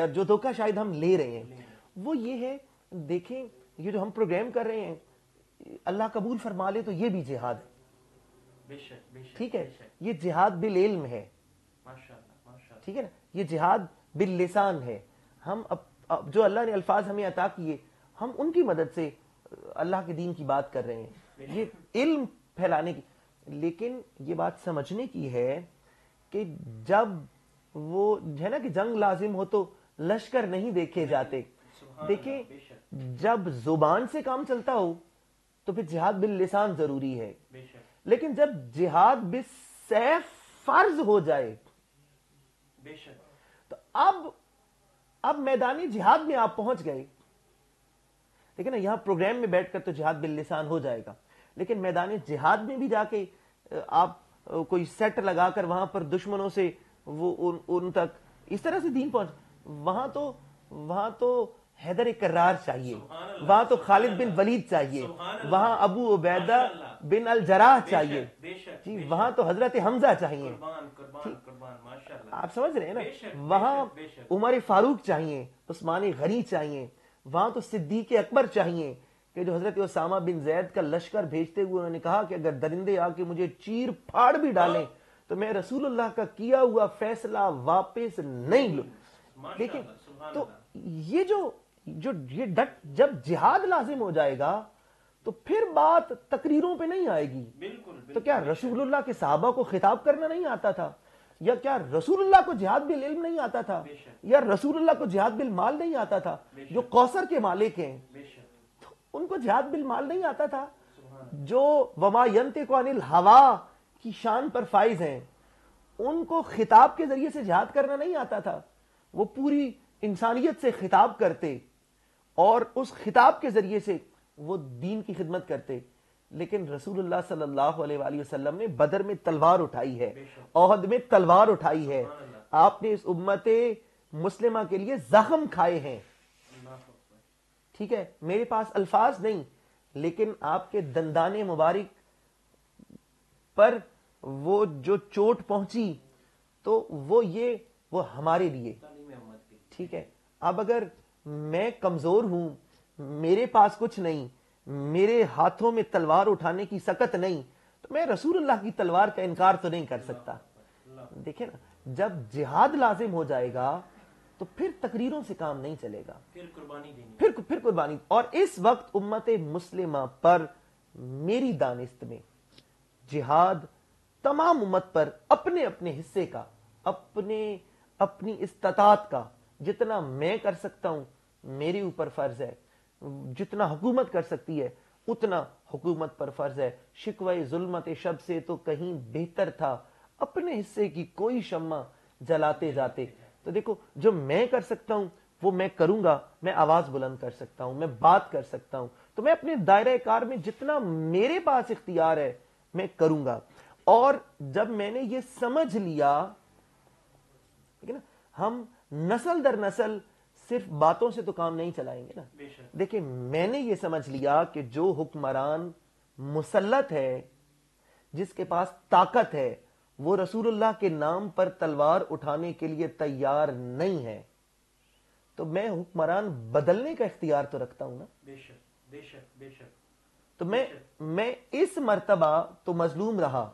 جو دھوکہ شاید ہم لے رہے ہیں وہ یہ ہے، دیکھیں یہ جو ہم پروگرام کر رہے ہیں اللہ قبول فرما لے تو یہ بھی جہاد ہے. ٹھیک ہے، یہ جہاد بالعلم ہے، ٹھیک ہے نا، یہ جہاد باللسان ہے. ہم اب جو اللہ نے الفاظ ہمیں عطا کیے ہم ان کی مدد سے اللہ کے دین کی بات کر رہے ہیں، یہ علم پھیلانے کی. لیکن یہ بات سمجھنے کی ہے کہ جب وہ ہے نا کہ جنگ لازم ہو تو لشکر نہیں دیکھے جاتے. دیکھیں جب زبان سے کام چلتا ہو تو پھر جہاد باللسان ضروری ہے، لیکن جب جہاد بالسیف فرض ہو جائے تو اب میدانی جہاد میں آپ پہنچ گئے. لیکن یہاں پروگرام میں بیٹھ کر تو جہاد باللسان ہو جائے گا، لیکن میدان جہاد میں بھی جا کے آپ کوئی سیٹ لگا کر وہاں پر دشمنوں سے وہ ان تک اس طرح سے دین پہنچ، وہاں تو حیدر کرار چاہیے، وہاں تو خالد بن ولید چاہیے، وہاں ابو عبیدہ بن الجراح چاہیے، جی وہاں تو حضرت حمزہ چاہیے. آپ سمجھ رہے ہیں نا، وہاں عمر فاروق چاہیے، عثمان غنی چاہیے، وہاں تو صدیق اکبر چاہیے کہ جو حضرت اسامہ بن زید کا لشکر بھیجتے ہوئے انہوں نے کہا کہ اگر درندے آ کے مجھے چیر پھاڑ بھی ڈالیں تو میں رسول اللہ کا کیا ہوا فیصلہ واپس نہیں لوں. دیکھیں تو یہ جب جہاد لازم ہو جائے گا تو پھر بات تقریروں پہ نہیں آئے گی. تو کیا رسول اللہ کے صحابہ کو خطاب کرنا نہیں آتا تھا، یا کیا رسول اللہ کو جہاد بالعلم نہیں آتا تھا، یا رسول اللہ کو جہاد بالمال نہیں آتا تھا؟ جو کوثر کے مالک ہیں ان کو جہاد بالمال نہیں آتا تھا؟ جو وما ینطق عن الہوا کی شان پر فائز ہیں ان کو خطاب کے ذریعے سے جہاد کرنا نہیں آتا تھا؟ وہ پوری انسانیت سے خطاب کرتے اور اس خطاب کے ذریعے سے وہ دین کی خدمت کرتے. لیکن رسول اللہ صلی اللہ علیہ وآلہ وسلم نے بدر میں تلوار اٹھائی ہے، احد میں تلوار اٹھائی ہے، آپ نے اس امت مسلمہ کے لیے زخم کھائے ہیں. ٹھیک ہے, میرے پاس الفاظ نہیں, لیکن آپ کے دندان مبارک پر وہ جو چوٹ پہنچی تو وہ ہمارے لیے, ٹھیک ہے. اب اگر میں کمزور ہوں, میرے پاس کچھ نہیں, میرے ہاتھوں میں تلوار اٹھانے کی سکت نہیں, تو میں رسول اللہ کی تلوار کا انکار تو نہیں کر سکتا. دیکھیں نا, جب جہاد لازم ہو جائے گا تو پھر تقریروں سے کام نہیں چلے گا, پھر قربانی. اور اس وقت امت مسلمہ پر میری دانست میں جہاد تمام امت پر اپنے اپنے حصے کا, اپنی استطاعت کا جتنا میں کر سکتا ہوں میرے اوپر فرض ہے, جتنا حکومت کر سکتی ہے اتنا حکومت پر فرض ہے. شکوہ ظلمت شب سے تو کہیں بہتر تھا اپنے حصے کی کوئی شمع جلاتے جاتے. تو دیکھو, جو میں کر سکتا ہوں وہ میں کروں گا, میں آواز بلند کر سکتا ہوں, میں بات کر سکتا ہوں, تو میں اپنے دائرہ کار میں جتنا میرے پاس اختیار ہے میں کروں گا. اور جب میں نے یہ سمجھ لیا, ٹھیک ہے نا, ہم نسل در نسل صرف باتوں سے تو کام نہیں چلائیں گے نا. دیکھیں, میں نے یہ سمجھ لیا کہ جو حکمران مسلط ہے, جس کے پاس طاقت ہے, وہ رسول اللہ کے نام پر تلوار اٹھانے کے لیے تیار نہیں ہے, تو میں حکمران بدلنے کا اختیار تو رکھتا ہوں نا. بے شک. تو میں اس مرتبہ تو مظلوم رہا,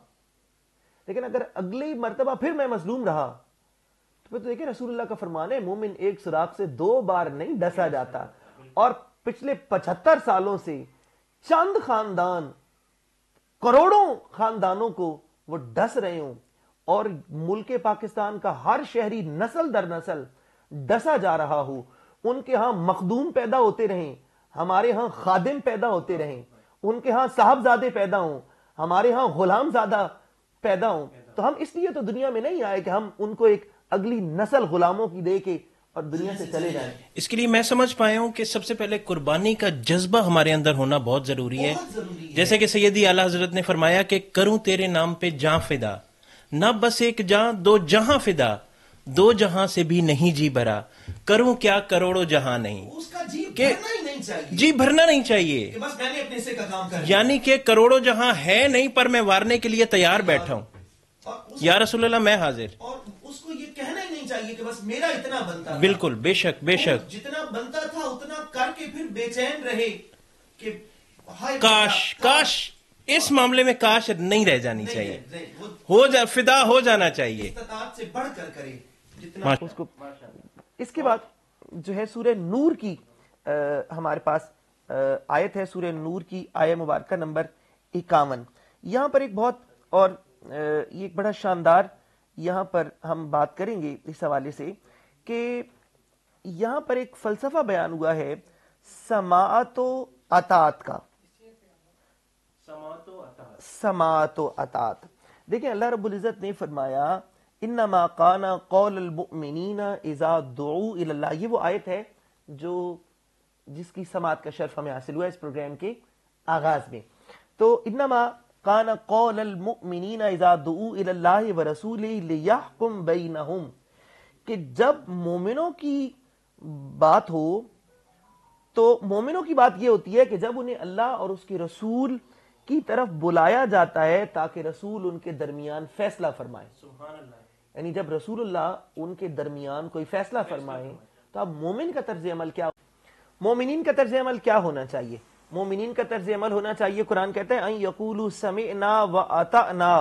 لیکن اگر اگلی مرتبہ پھر میں مظلوم رہا تو پھر تو دیکھیں رسول اللہ کا فرمان ہے, مومن ایک سوراخ سے 2 بار نہیں ڈسا جاتا. اور پچھلے 75 سالوں سے چند خاندان کروڑوں خاندانوں کو وہ ڈس رہے ہوں, اور ملک پاکستان کا ہر شہری نسل در نسل ڈسا جا رہا ہو, ان کے ہاں مخدوم پیدا ہوتے رہیں, ہمارے ہاں خادم پیدا ہوتے رہیں, ان کے ہاں صاحبزادے پیدا ہوں, ہمارے ہاں غلام زادہ پیدا ہوں. تو ہم اس لیے تو دنیا میں نہیں آئے کہ ہم ان کو ایک اگلی نسل غلاموں کی دے کے اور دنیا سے چلے جائیں. اس کے لیے میں سمجھ پایا ہوں کہ سب سے پہلے قربانی کا جذبہ ہمارے اندر ہونا بہت ضروری ہے. جیسے کہ سیدی اعلیٰ حضرت نے فرمایا کہ کروں تیرے نام پہ جاں فدا, نہ بس ایک جاں 2 جہاں فدا, 2 جہاں سے بھی نہیں جی بھرا, کروں کیا کروڑوں جہاں نہیں. اس کا جی بھرنا ہی نہیں چاہیے, جی بھرنا نہیں چاہیے, کہ بس میں نے اپنے حصے کا کام کر یعنی کہ کروڑوں جہاں ہے نہیں پر میں وارنے کے لیے تیار بیٹھا ہوں, یا رسول اللہ میں حاضر. اور اس کو یہ کہنا ہی نہیں چاہیے کہ بس میرا اتنا بنتا تھا. بالکل, بے شک بے شک. جتنا بنتا تھا اتنا کر کے پھر بے چین رہے کہ کاش اس معاملے میں کاش نہیں رہ جانی چاہیے, ہو جا فدا ہو جانا چاہیے, استطاعت سے بڑھ کر کرے جتنا اس کو. اس کے بعد جو ہے سورہ نور کی ہمارے پاس آیت ہے, سورہ نور کی آیہ مبارکہ نمبر 51. یہاں پر ایک بہت اور یہ ایک بڑا شاندار یہاں پر ہم بات کریں گے اس حوالے سے کہ یہاں پر ایک فلسفہ بیان ہوا ہے سماعت و اطاعت کا. سماعت و اطاعت. دیکھیں, اللہ رب العزت نے فرمایا انما کان قول المؤمنین اذا دعوا الی اللہ. یہ وہ آیت ہے جس کی سماعت کا شرف ہمیں حاصل ہوا اس پروگرام کے آغاز میں. تو انما کان قول المؤمنین اذا دعوا الی اللہ ورسولہ لیحکم بینہم, کہ جب مومنوں کی بات ہو تو مومنوں کی بات یہ ہوتی ہے کہ جب انہیں اللہ اور اس کے رسول کی طرف بلایا جاتا ہے تاکہ رسول ان کے درمیان فیصلہ فرمائے. سبحان اللہ. یعنی جب رسول اللہ ان کے درمیان کوئی فیصلہ فرمائے تو اب مومن کا طرز عمل کیا, مومنین کا طرز عمل کیا ہونا چاہیے؟ مومنین کا طرز عمل ہونا چاہیے, قرآن کہتا ہے ان یقولوا سمعنا واطعنا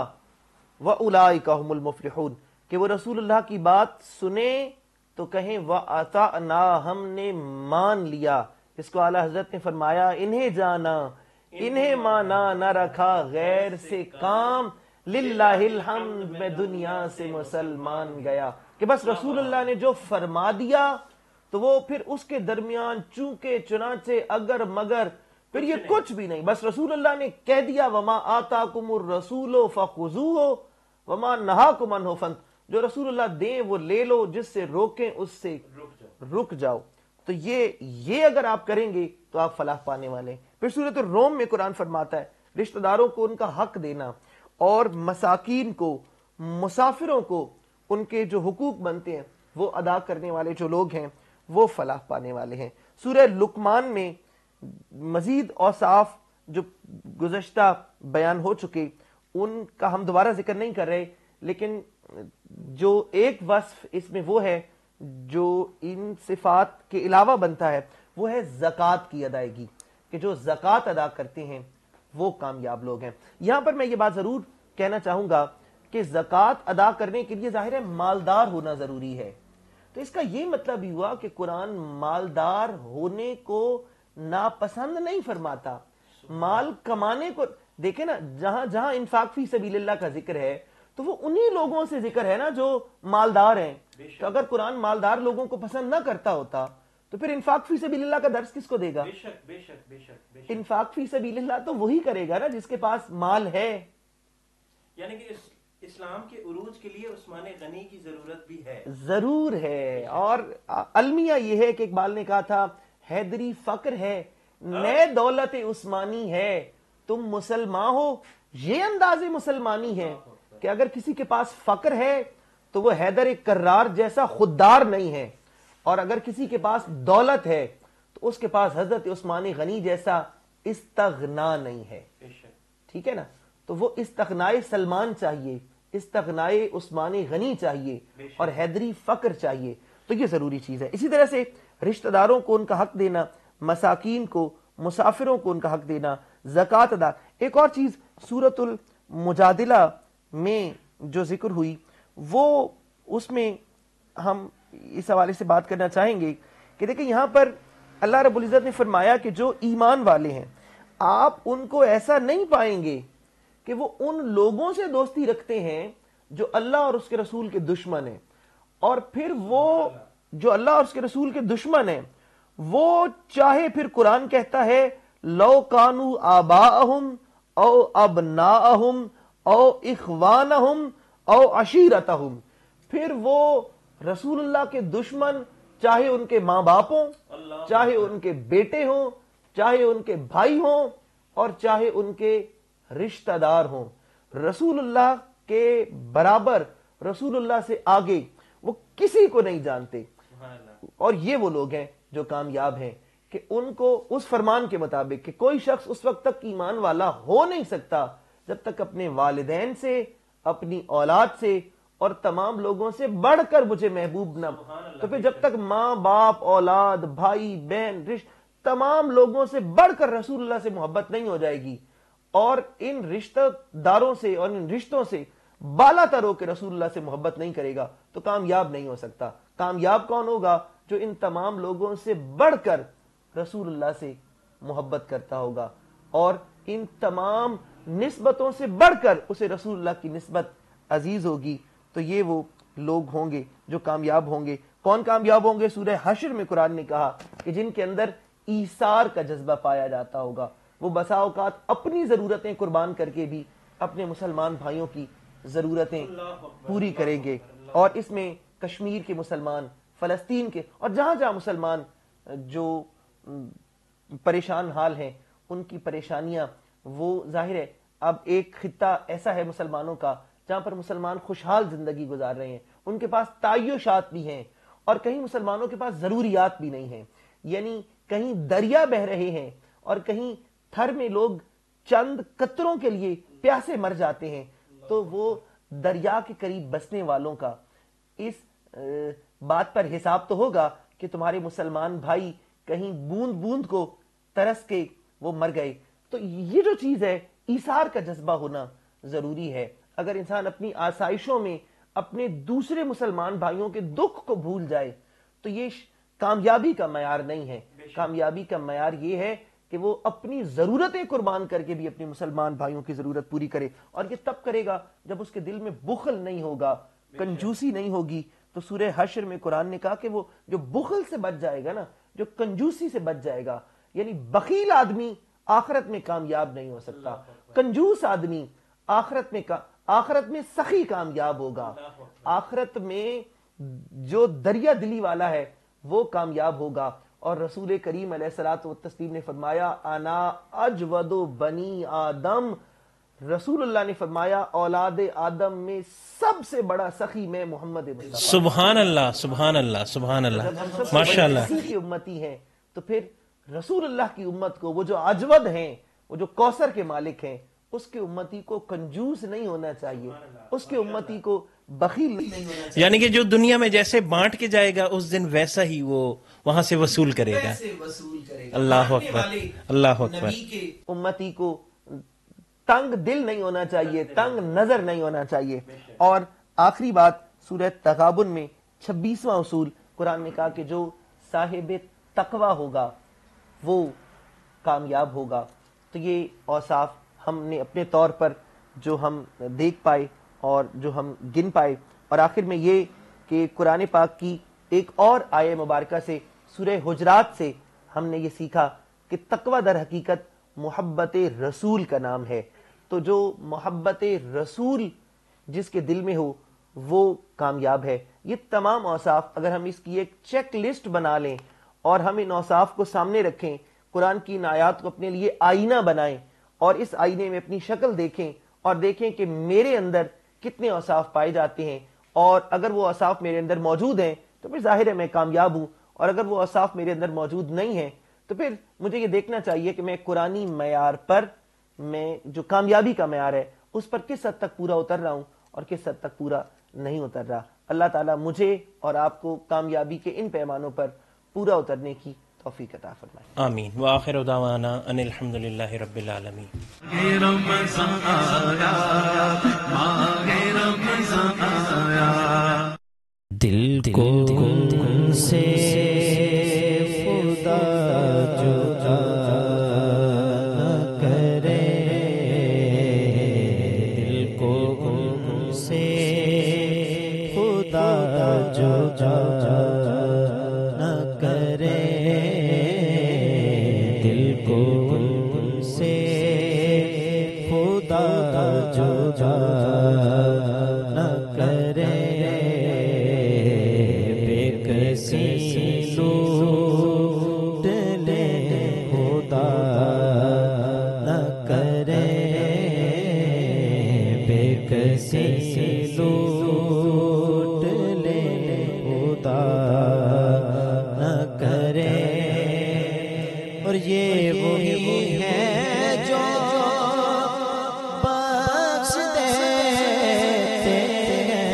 واولئک هم المفلحون, کہ وہ رسول اللہ کی بات سنیں تو کہیں واطعنا, ہم نے مان لیا. جس کو اعلیٰ حضرت نے فرمایا انہیں جانا انہیں مانا نہ رکھا غیر سے کام, للہ الحمد میں دنیا سے مسلمان گیا. کہ بس رسول اللہ نے جو فرما دیا تو وہ پھر اس کے درمیان چونکہ چنانچہ اگر مگر پھر یہ کچھ بھی نہیں, بس رسول اللہ نے کہہ دیا وما آتاکم الرسول فخذوہ وما نہاکم عنہ فانتہوا, جو رسول اللہ دیں وہ لے لو, جس سے روکیں اس سے رک جاؤ. تو یہ اگر آپ کریں گے تو آپ فلاح پانے والے ہیں. پھر سورۃ الروم میں قرآن فرماتا ہے رشتہ داروں کو ان کا حق دینا اور مساکین کو, مسافروں کو ان کے جو حقوق بنتے ہیں وہ ادا کرنے والے جو لوگ ہیں وہ فلاح پانے والے ہیں. سورہ لقمان میں مزید اوصاف جو گزشتہ بیان ہو چکے ان کا ہم دوبارہ ذکر نہیں کر رہے، لیکن جو ایک وصف اس میں وہ ہے جو ان صفات کے علاوہ بنتا ہے، وہ ہے زکوٰۃ کی ادائیگی، کہ جو زکوٰۃ ادا کرتے ہیں وہ کامیاب لوگ ہیں۔ یہاں پر میں یہ بات ضرور کہنا چاہوں گا کہ زکوٰۃ ادا کرنے کے لیے ظاہر ہے مالدار ہونا ضروری ہے، تو اس کا یہ مطلب ہی ہوا کہ قرآن مالدار ہونے کو ناپسند نہیں فرماتا، مال کمانے کو دیکھیں نا، جہاں جہاں انفاق فی سبیل اللہ کا ذکر ہے تو وہ انہی لوگوں سے ذکر ہے نا جو مالدار ہیں۔ تو اگر قرآن مالدار لوگوں کو پسند نہ کرتا ہوتا تو پھر انفاق فی سبیل اللہ کا درس کس کو دے گا؟ انفاق فی سبیل اللہ تو وہی کرے گا نا جس کے پاس مال ہے۔ یعنی کہ اسلام کے عروج کے لیے عثمان غنی کی ضرورت بھی ہے، ضرور ہے۔ اور المیہ یہ ہے کہ اقبال نے کہا تھا حیدری فقر ہے نئے دولت عثمانی ہے، تم مسلمان ہو یہ انداز مسلمانی ہے، کہ اگر کسی کے پاس فقر ہے تو وہ حیدر کرار جیسا خوددار نہیں ہے، اور اگر کسی کے پاس دولت ہے تو اس کے پاس حضرت عثمان غنی جیسا استغنا نہیں ہے۔ ٹھیک ہے نا؟ تو وہ استغنائے سلمان چاہیے، استغنائے عثمان غنی چاہیے، اور حیدری فقر چاہیے، تو یہ ضروری چیز ہے۔ اسی طرح سے رشتہ داروں کو ان کا حق دینا، مساکین کو، مسافروں کو ان کا حق دینا، زکوٰۃ ادا۔ ایک اور چیز سورۃ المجادلہ میں جو ذکر ہوئی، وہ اس میں ہم اس حوالے سے بات کرنا چاہیں گے کہ دیکھیں یہاں پر اللہ رب العزت نے فرمایا کہ جو ایمان والے ہیں آپ ان کو ایسا نہیں پائیں گے کہ وہ ان لوگوں سے دوستی رکھتے ہیں جو اللہ اور اس کے رسول کے دشمن ہیں، اور پھر وہ جو اللہ اور اس کے رسول کے دشمن ہیں وہ چاہے، پھر قرآن کہتا ہے لو کانوا آباءہم او ابناءہم او اخوانہم او عشیرتہم، پھر وہ رسول اللہ کے دشمن چاہے ان کے ماں باپ ہوں، چاہے ان کے بیٹے ہوں، چاہے ان کے بھائی ہوں، اور چاہے ان کے رشتہ دار ہوں، رسول اللہ کے برابر، رسول اللہ سے آگے وہ کسی کو نہیں جانتے۔ اور یہ وہ لوگ ہیں جو کامیاب ہیں کہ ان کو اس فرمان کے مطابق کہ کوئی شخص اس وقت تک ایمان والا ہو نہیں سکتا جب تک اپنے والدین سے، اپنی اولاد سے اور تمام لوگوں سے بڑھ کر مجھے محبوب نہ، تو پھر جب تک ماں باپ، اولاد، بھائی بہن، تمام لوگوں سے بڑھ کر رسول اللہ سے محبت نہیں ہو جائے گی، اور ان رشتہ داروں سے اور ان رشتوں سے بالا تر ہو کے رسول اللہ سے محبت نہیں کرے گا تو کامیاب نہیں ہو سکتا۔ کامیاب کون ہوگا؟ جو ان تمام لوگوں سے بڑھ کر رسول اللہ سے محبت کرتا ہوگا، اور ان تمام نسبتوں سے بڑھ کر اسے رسول اللہ کی نسبت عزیز ہوگی، تو یہ وہ لوگ ہوں گے جو کامیاب ہوں گے۔ کون کامیاب ہوں گے؟ سورہ حشر میں قرآن نے کہا کہ جن کے اندر ایثار کا جذبہ پایا جاتا ہوگا، وہ بسا اوقات اپنی ضرورتیں قربان کر کے بھی اپنے مسلمان بھائیوں کی ضرورتیں پوری کریں گے۔ اور اس میں کشمیر کے مسلمان، فلسطین کے، اور جہاں جہاں مسلمان جو پریشان حال ہیں ان کی پریشانیاں، وہ ظاہر ہے اب ایک خطہ ایسا ہے مسلمانوں کا جہاں پر مسلمان خوشحال زندگی گزار رہے ہیں، ان کے پاس تعیشات بھی ہیں، اور کہیں مسلمانوں کے پاس ضروریات بھی نہیں ہیں، یعنی کہیں دریا بہہ رہے ہیں اور کہیں تھر میں لوگ چند قطروں کے لیے پیاسے مر جاتے ہیں، تو وہ دریا کے قریب بسنے والوں کا اس بات پر حساب تو ہوگا کہ تمہارے مسلمان بھائی کہیں بوند بوند کو ترس کے وہ مر گئے۔ تو یہ جو چیز ہے، ایثار کا جذبہ ہونا ضروری ہے۔ اگر انسان اپنی آسائشوں میں اپنے دوسرے مسلمان بھائیوں کے دکھ کو بھول جائے تو یہ کامیابی کا معیار نہیں ہے۔ کامیابی کا معیار یہ ہے کہ وہ اپنی ضرورتیں قربان کر کے بھی اپنے مسلمان بھائیوں کی ضرورت پوری کرے، اور یہ تب کرے گا جب اس کے دل میں بخل نہیں ہوگا، کنجوسی نہیں ہوگی۔ تو سورہ حشر میں قرآن نے کہا کہ وہ جو بخل سے بچ جائے گا نا، جو کنجوسی سے بچ جائے گا، یعنی بخیل آدمی آخرت میں کامیاب نہیں ہو سکتا، کنجوس آدمی آخرت میں سخی کامیاب ہوگا، آخرت میں جو دریا دلی والا ہے وہ کامیاب ہوگا۔ اور رسول کریم علیہ الصلوۃ والتسلیم نے فرمایا انا اجود بنی آدم، رسول اللہ نے فرمایا اولاد آدم میں سب سے بڑا سخی میں محمد مصطفیٰ۔ سبحان اللہ، سبحان اللہ، سبحان اللہ، ماشاء اللہ۔ اسی کی امتی ہیں تو پھر رسول اللہ کی امت کو، وہ جو اجود ہیں، وہ جو کوثر کے مالک ہیں، اس کے امتی کو کنجوس نہیں ہونا چاہیے، اس کے امتی کو بخیل نہیں ہونا چاہیے. یعنی کہ جو دنیا میں جیسے بانٹ کے جائے گا اس دن ویسا ہی وہ وہاں سے وصول کرے گا. ویسے وصول کرے گا. اللہ ماننے اکبر، والے اللہ اکبر. نبی کے امتی کو تنگ دل نہیں ہونا چاہیے، تنگ نظر نہیں ہونا چاہیے. اور آخری بات سورہ تغابن میں 26واں اصول قرآن نے کہا کہ جو صاحب تقوی ہوگا وہ کامیاب ہوگا. تو یہ اوصاف ہم نے اپنے طور پر جو ہم دیکھ پائے اور جو ہم گن پائے. اور آخر میں یہ کہ قرآن پاک کی ایک اور آیہ مبارکہ سے سورہ حجرات سے ہم نے یہ سیکھا کہ تقوی در حقیقت محبت رسول کا نام ہے. تو جو محبت رسول جس کے دل میں ہو وہ کامیاب ہے. یہ تمام اوصاف اگر ہم اس کی ایک چیک لسٹ بنا لیں اور ہم ان اوصاف کو سامنے رکھیں، قرآن کی ان آیات کو اپنے لیے آئینہ بنائیں اور اس آئینے میں اپنی شکل دیکھیں اور دیکھیں کہ میرے اندر کتنے اوصاف پائے جاتے ہیں، اور اگر وہ اوصاف میرے اندر موجود ہیں تو پھر ظاہر ہے میں کامیاب ہوں، اور اگر وہ اوصاف میرے اندر موجود نہیں ہیں تو پھر مجھے یہ دیکھنا چاہیے کہ میں قرآنی معیار پر، میں جو کامیابی کا معیار ہے اس پر کس حد تک پورا اتر رہا ہوں اور کس حد تک پورا نہیں اتر رہا. اللہ تعالیٰ مجھے اور آپ کو کامیابی کے ان پیمانوں پر پورا اترنے کی توفیق عطا فرمائے. آمین. وآخر دعوانا ان الحمدللہ رب العالمین. رمضان آیا، ماہ رمضان آیا، دل کو ان سے خدا جدا نہ کرے، دل کو ان سے خدا جدا نہ کرے، دل کو ان سے خدا جدا نہ کرے، لوٹ لے خدا نہ کرے، بے کسی لوٹ لے خدا نہ کرے. اور یہ وہی ہے جو بخش دیتے ہیں،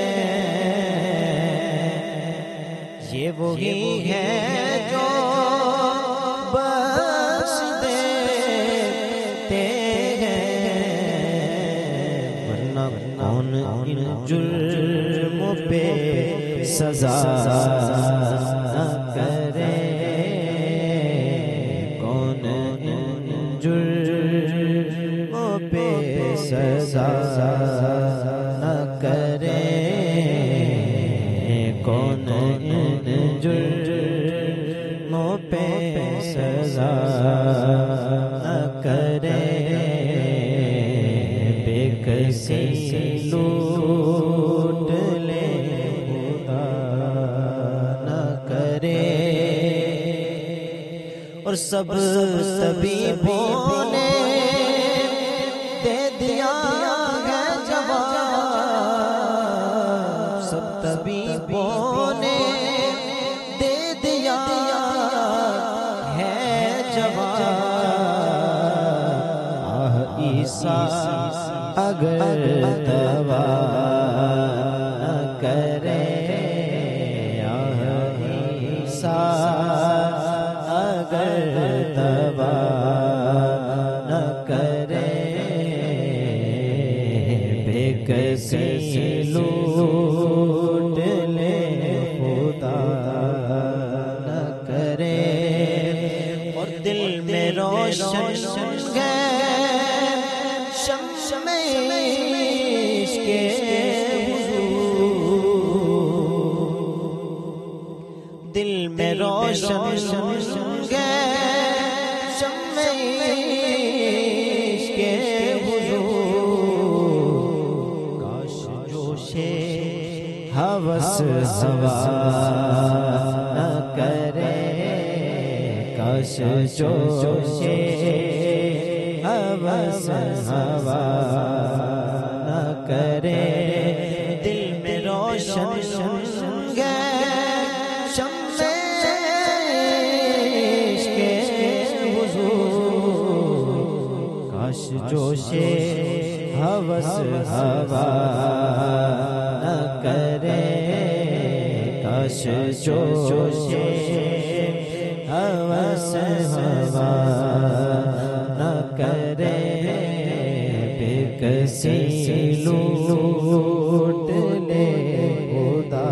یہ وہی ہے جو بخش دیتے ہیں، ورنہ کون ان جرموں پہ سزا نہ کرے، کون ان جرموں پہ سزا نہ کرے، کون ان جرموں پہ سزا نہ کرے، بے کسی لوٹ لے خدا نہ کرے. اور سب طبیبوں نے دے دیا ہے جواب، سب طبیبوں نے دے دیا ہے جواب، عیسیٰ اگر دوا نہ کرے، عیسیٰ اگر دوا نہ کرے، بے کسی لوٹ لے خدا نہ کرے. اور دل میں روشن گئے شمع عشق حضور، دل میں روشن گئے شمع عشق حضور، کاش جوش ہوس ہوا نہ کرے، کاش جوش ہوس ہوا نہ کرے، دل میں روشن گئے شمع عشق جوشے ہوس ہوا نہ کرے کاش جوشے ہوس ہوا نہ کرے بے کسی لوٹ لے خدا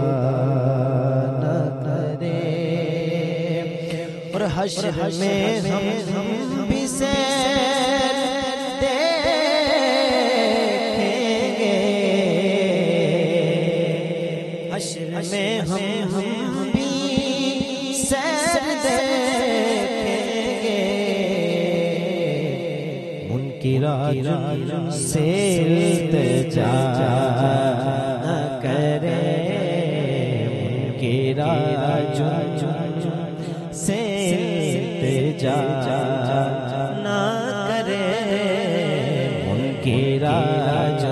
نہ کرے اور حشر میں ہم بھی سیر دیکھیں گے حشر میں ہم بھی سیر دیکھیں گے منکرات سے التجا نہ کرے منکرات سے التجا نہ کرے منکرات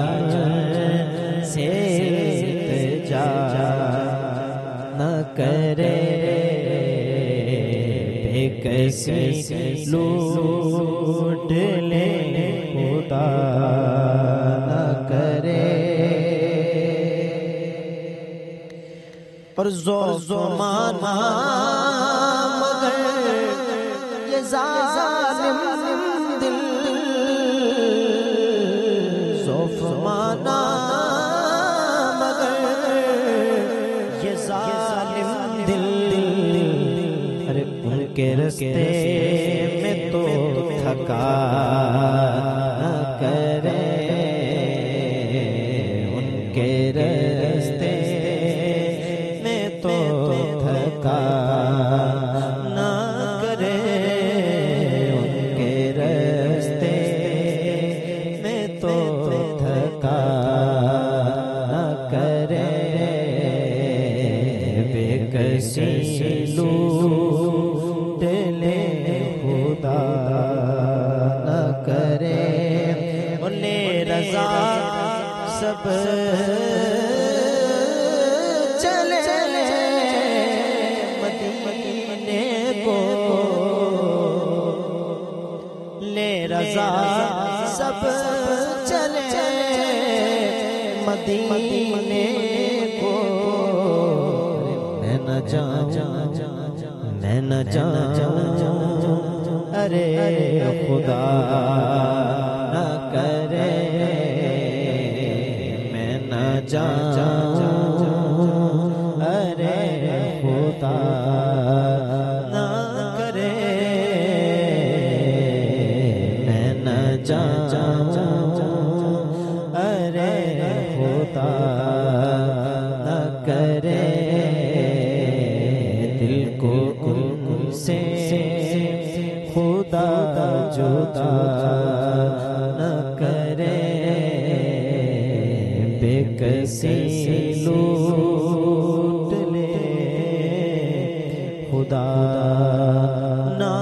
سے التجا نہ کرے بے کسی لوٹ لے خدا نہ کرے اور زمانہ مگر یہ ظالم دل زمانہ مگر یہ ظالم دل ارے ان کے رستے میں تو تھکا نہ کرے ان کے رستے میں تو تھکا نہ کرے ان کے رستے میں تو تھکا نہ کرے بے کسی لوٹ لے خدا نہ کرے انہیں رضا سب چلے مدینے کو لے رضا سب چلے مدینے کو میں نہ جاؤں میں نہ جاؤں ارے خدا نہ کرے میں نہ جاؤں ارے خدا نہ کرے میں نہ جاؤں ارے خدا نہ کرے دل کو ان سے خدا جدا نہ کرے بے کسی لوٹ لے خدا نہ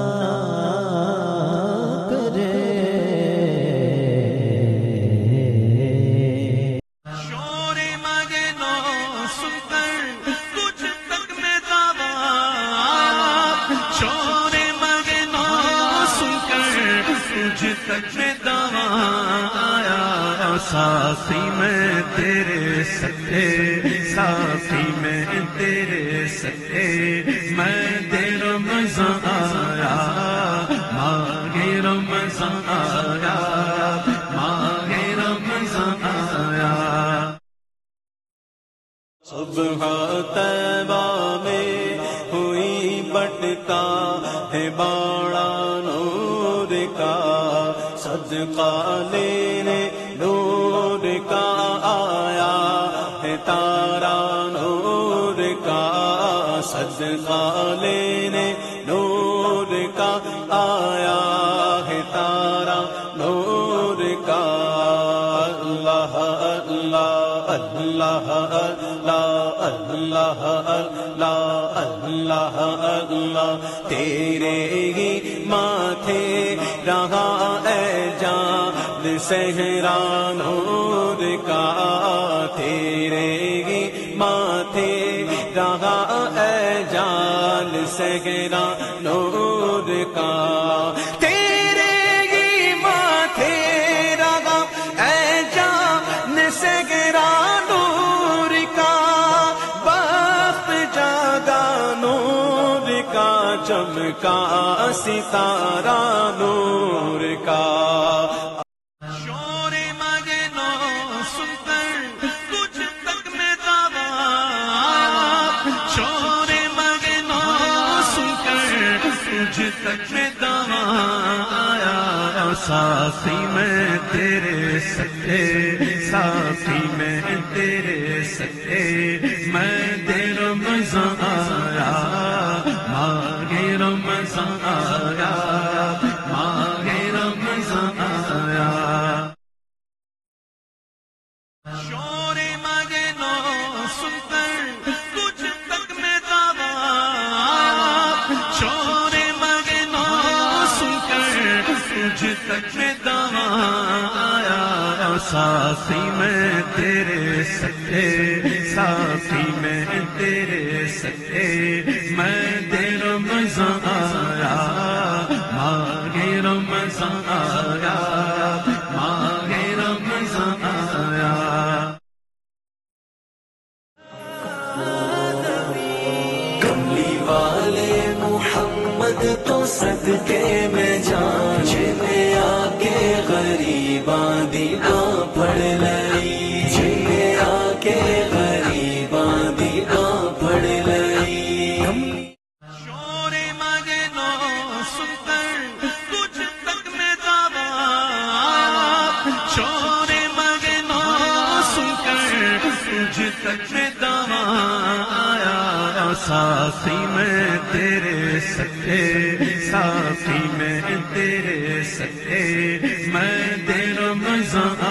کرے شور مگنو سن کر تجھ تک میں دعویٰ آیا شور مگنو سن کر تجھ تک میں دعویٰ آیا ساقی میں تیرے سکے ساقی میں تیرے سکے میں تیرے رمضان آیا ماہ رمضان آیا ماہ رمضان آیا صبح طیبہ میں ہوئی بٹتا ہے باڑا نور کا صدقہ لینے نور کا آیا ہے تارا نور کا صدقہ لینے نور کا آیا ہے تارا نور کا اللہ اللہ اللہ اللہ اللہ اللہ اللہ اللہ تیرے ہی ماتھے رہا اے جان صحرا نور کا تیرے ہی ماتھے رہا اے جان صحرا نور کا تیرے ہی ماتھے چمکا ستارہ نور کا شور مگنو سن کر تجھ تک میں دعویٰ شور مگنو سن کر تجھ تک میں دعویٰ آیا ساقی میں تیرے سکے ساقی میں تیرے سکے میں دیر مزہ آیا ماغے رمضان آیا ماغے رمضان آیا شور مگنو سن کر تجھ تک میں دعویٰ شور مگنو سن کر تجھ تک میں دعویٰ آیا ساقی میں تیرے سکے ساقی میں تیرے سکے میں دیر رمضان آیا ماغے رمضان آیا ماغے رمضان آیا کملی والے محمد تو صدقے میں جان میں آ کے غریباں دیواں پڑھ لئی میں آ کے غریباں دیواں پڑھ لئی شور مگنو سن کر تجھ تک میں دعویٰ شور مگنو سن کر تجھ تک میں دعویٰ آیا ساقی میں تیرے سکے ساقی میں تیرے سکے میں دیر رمضان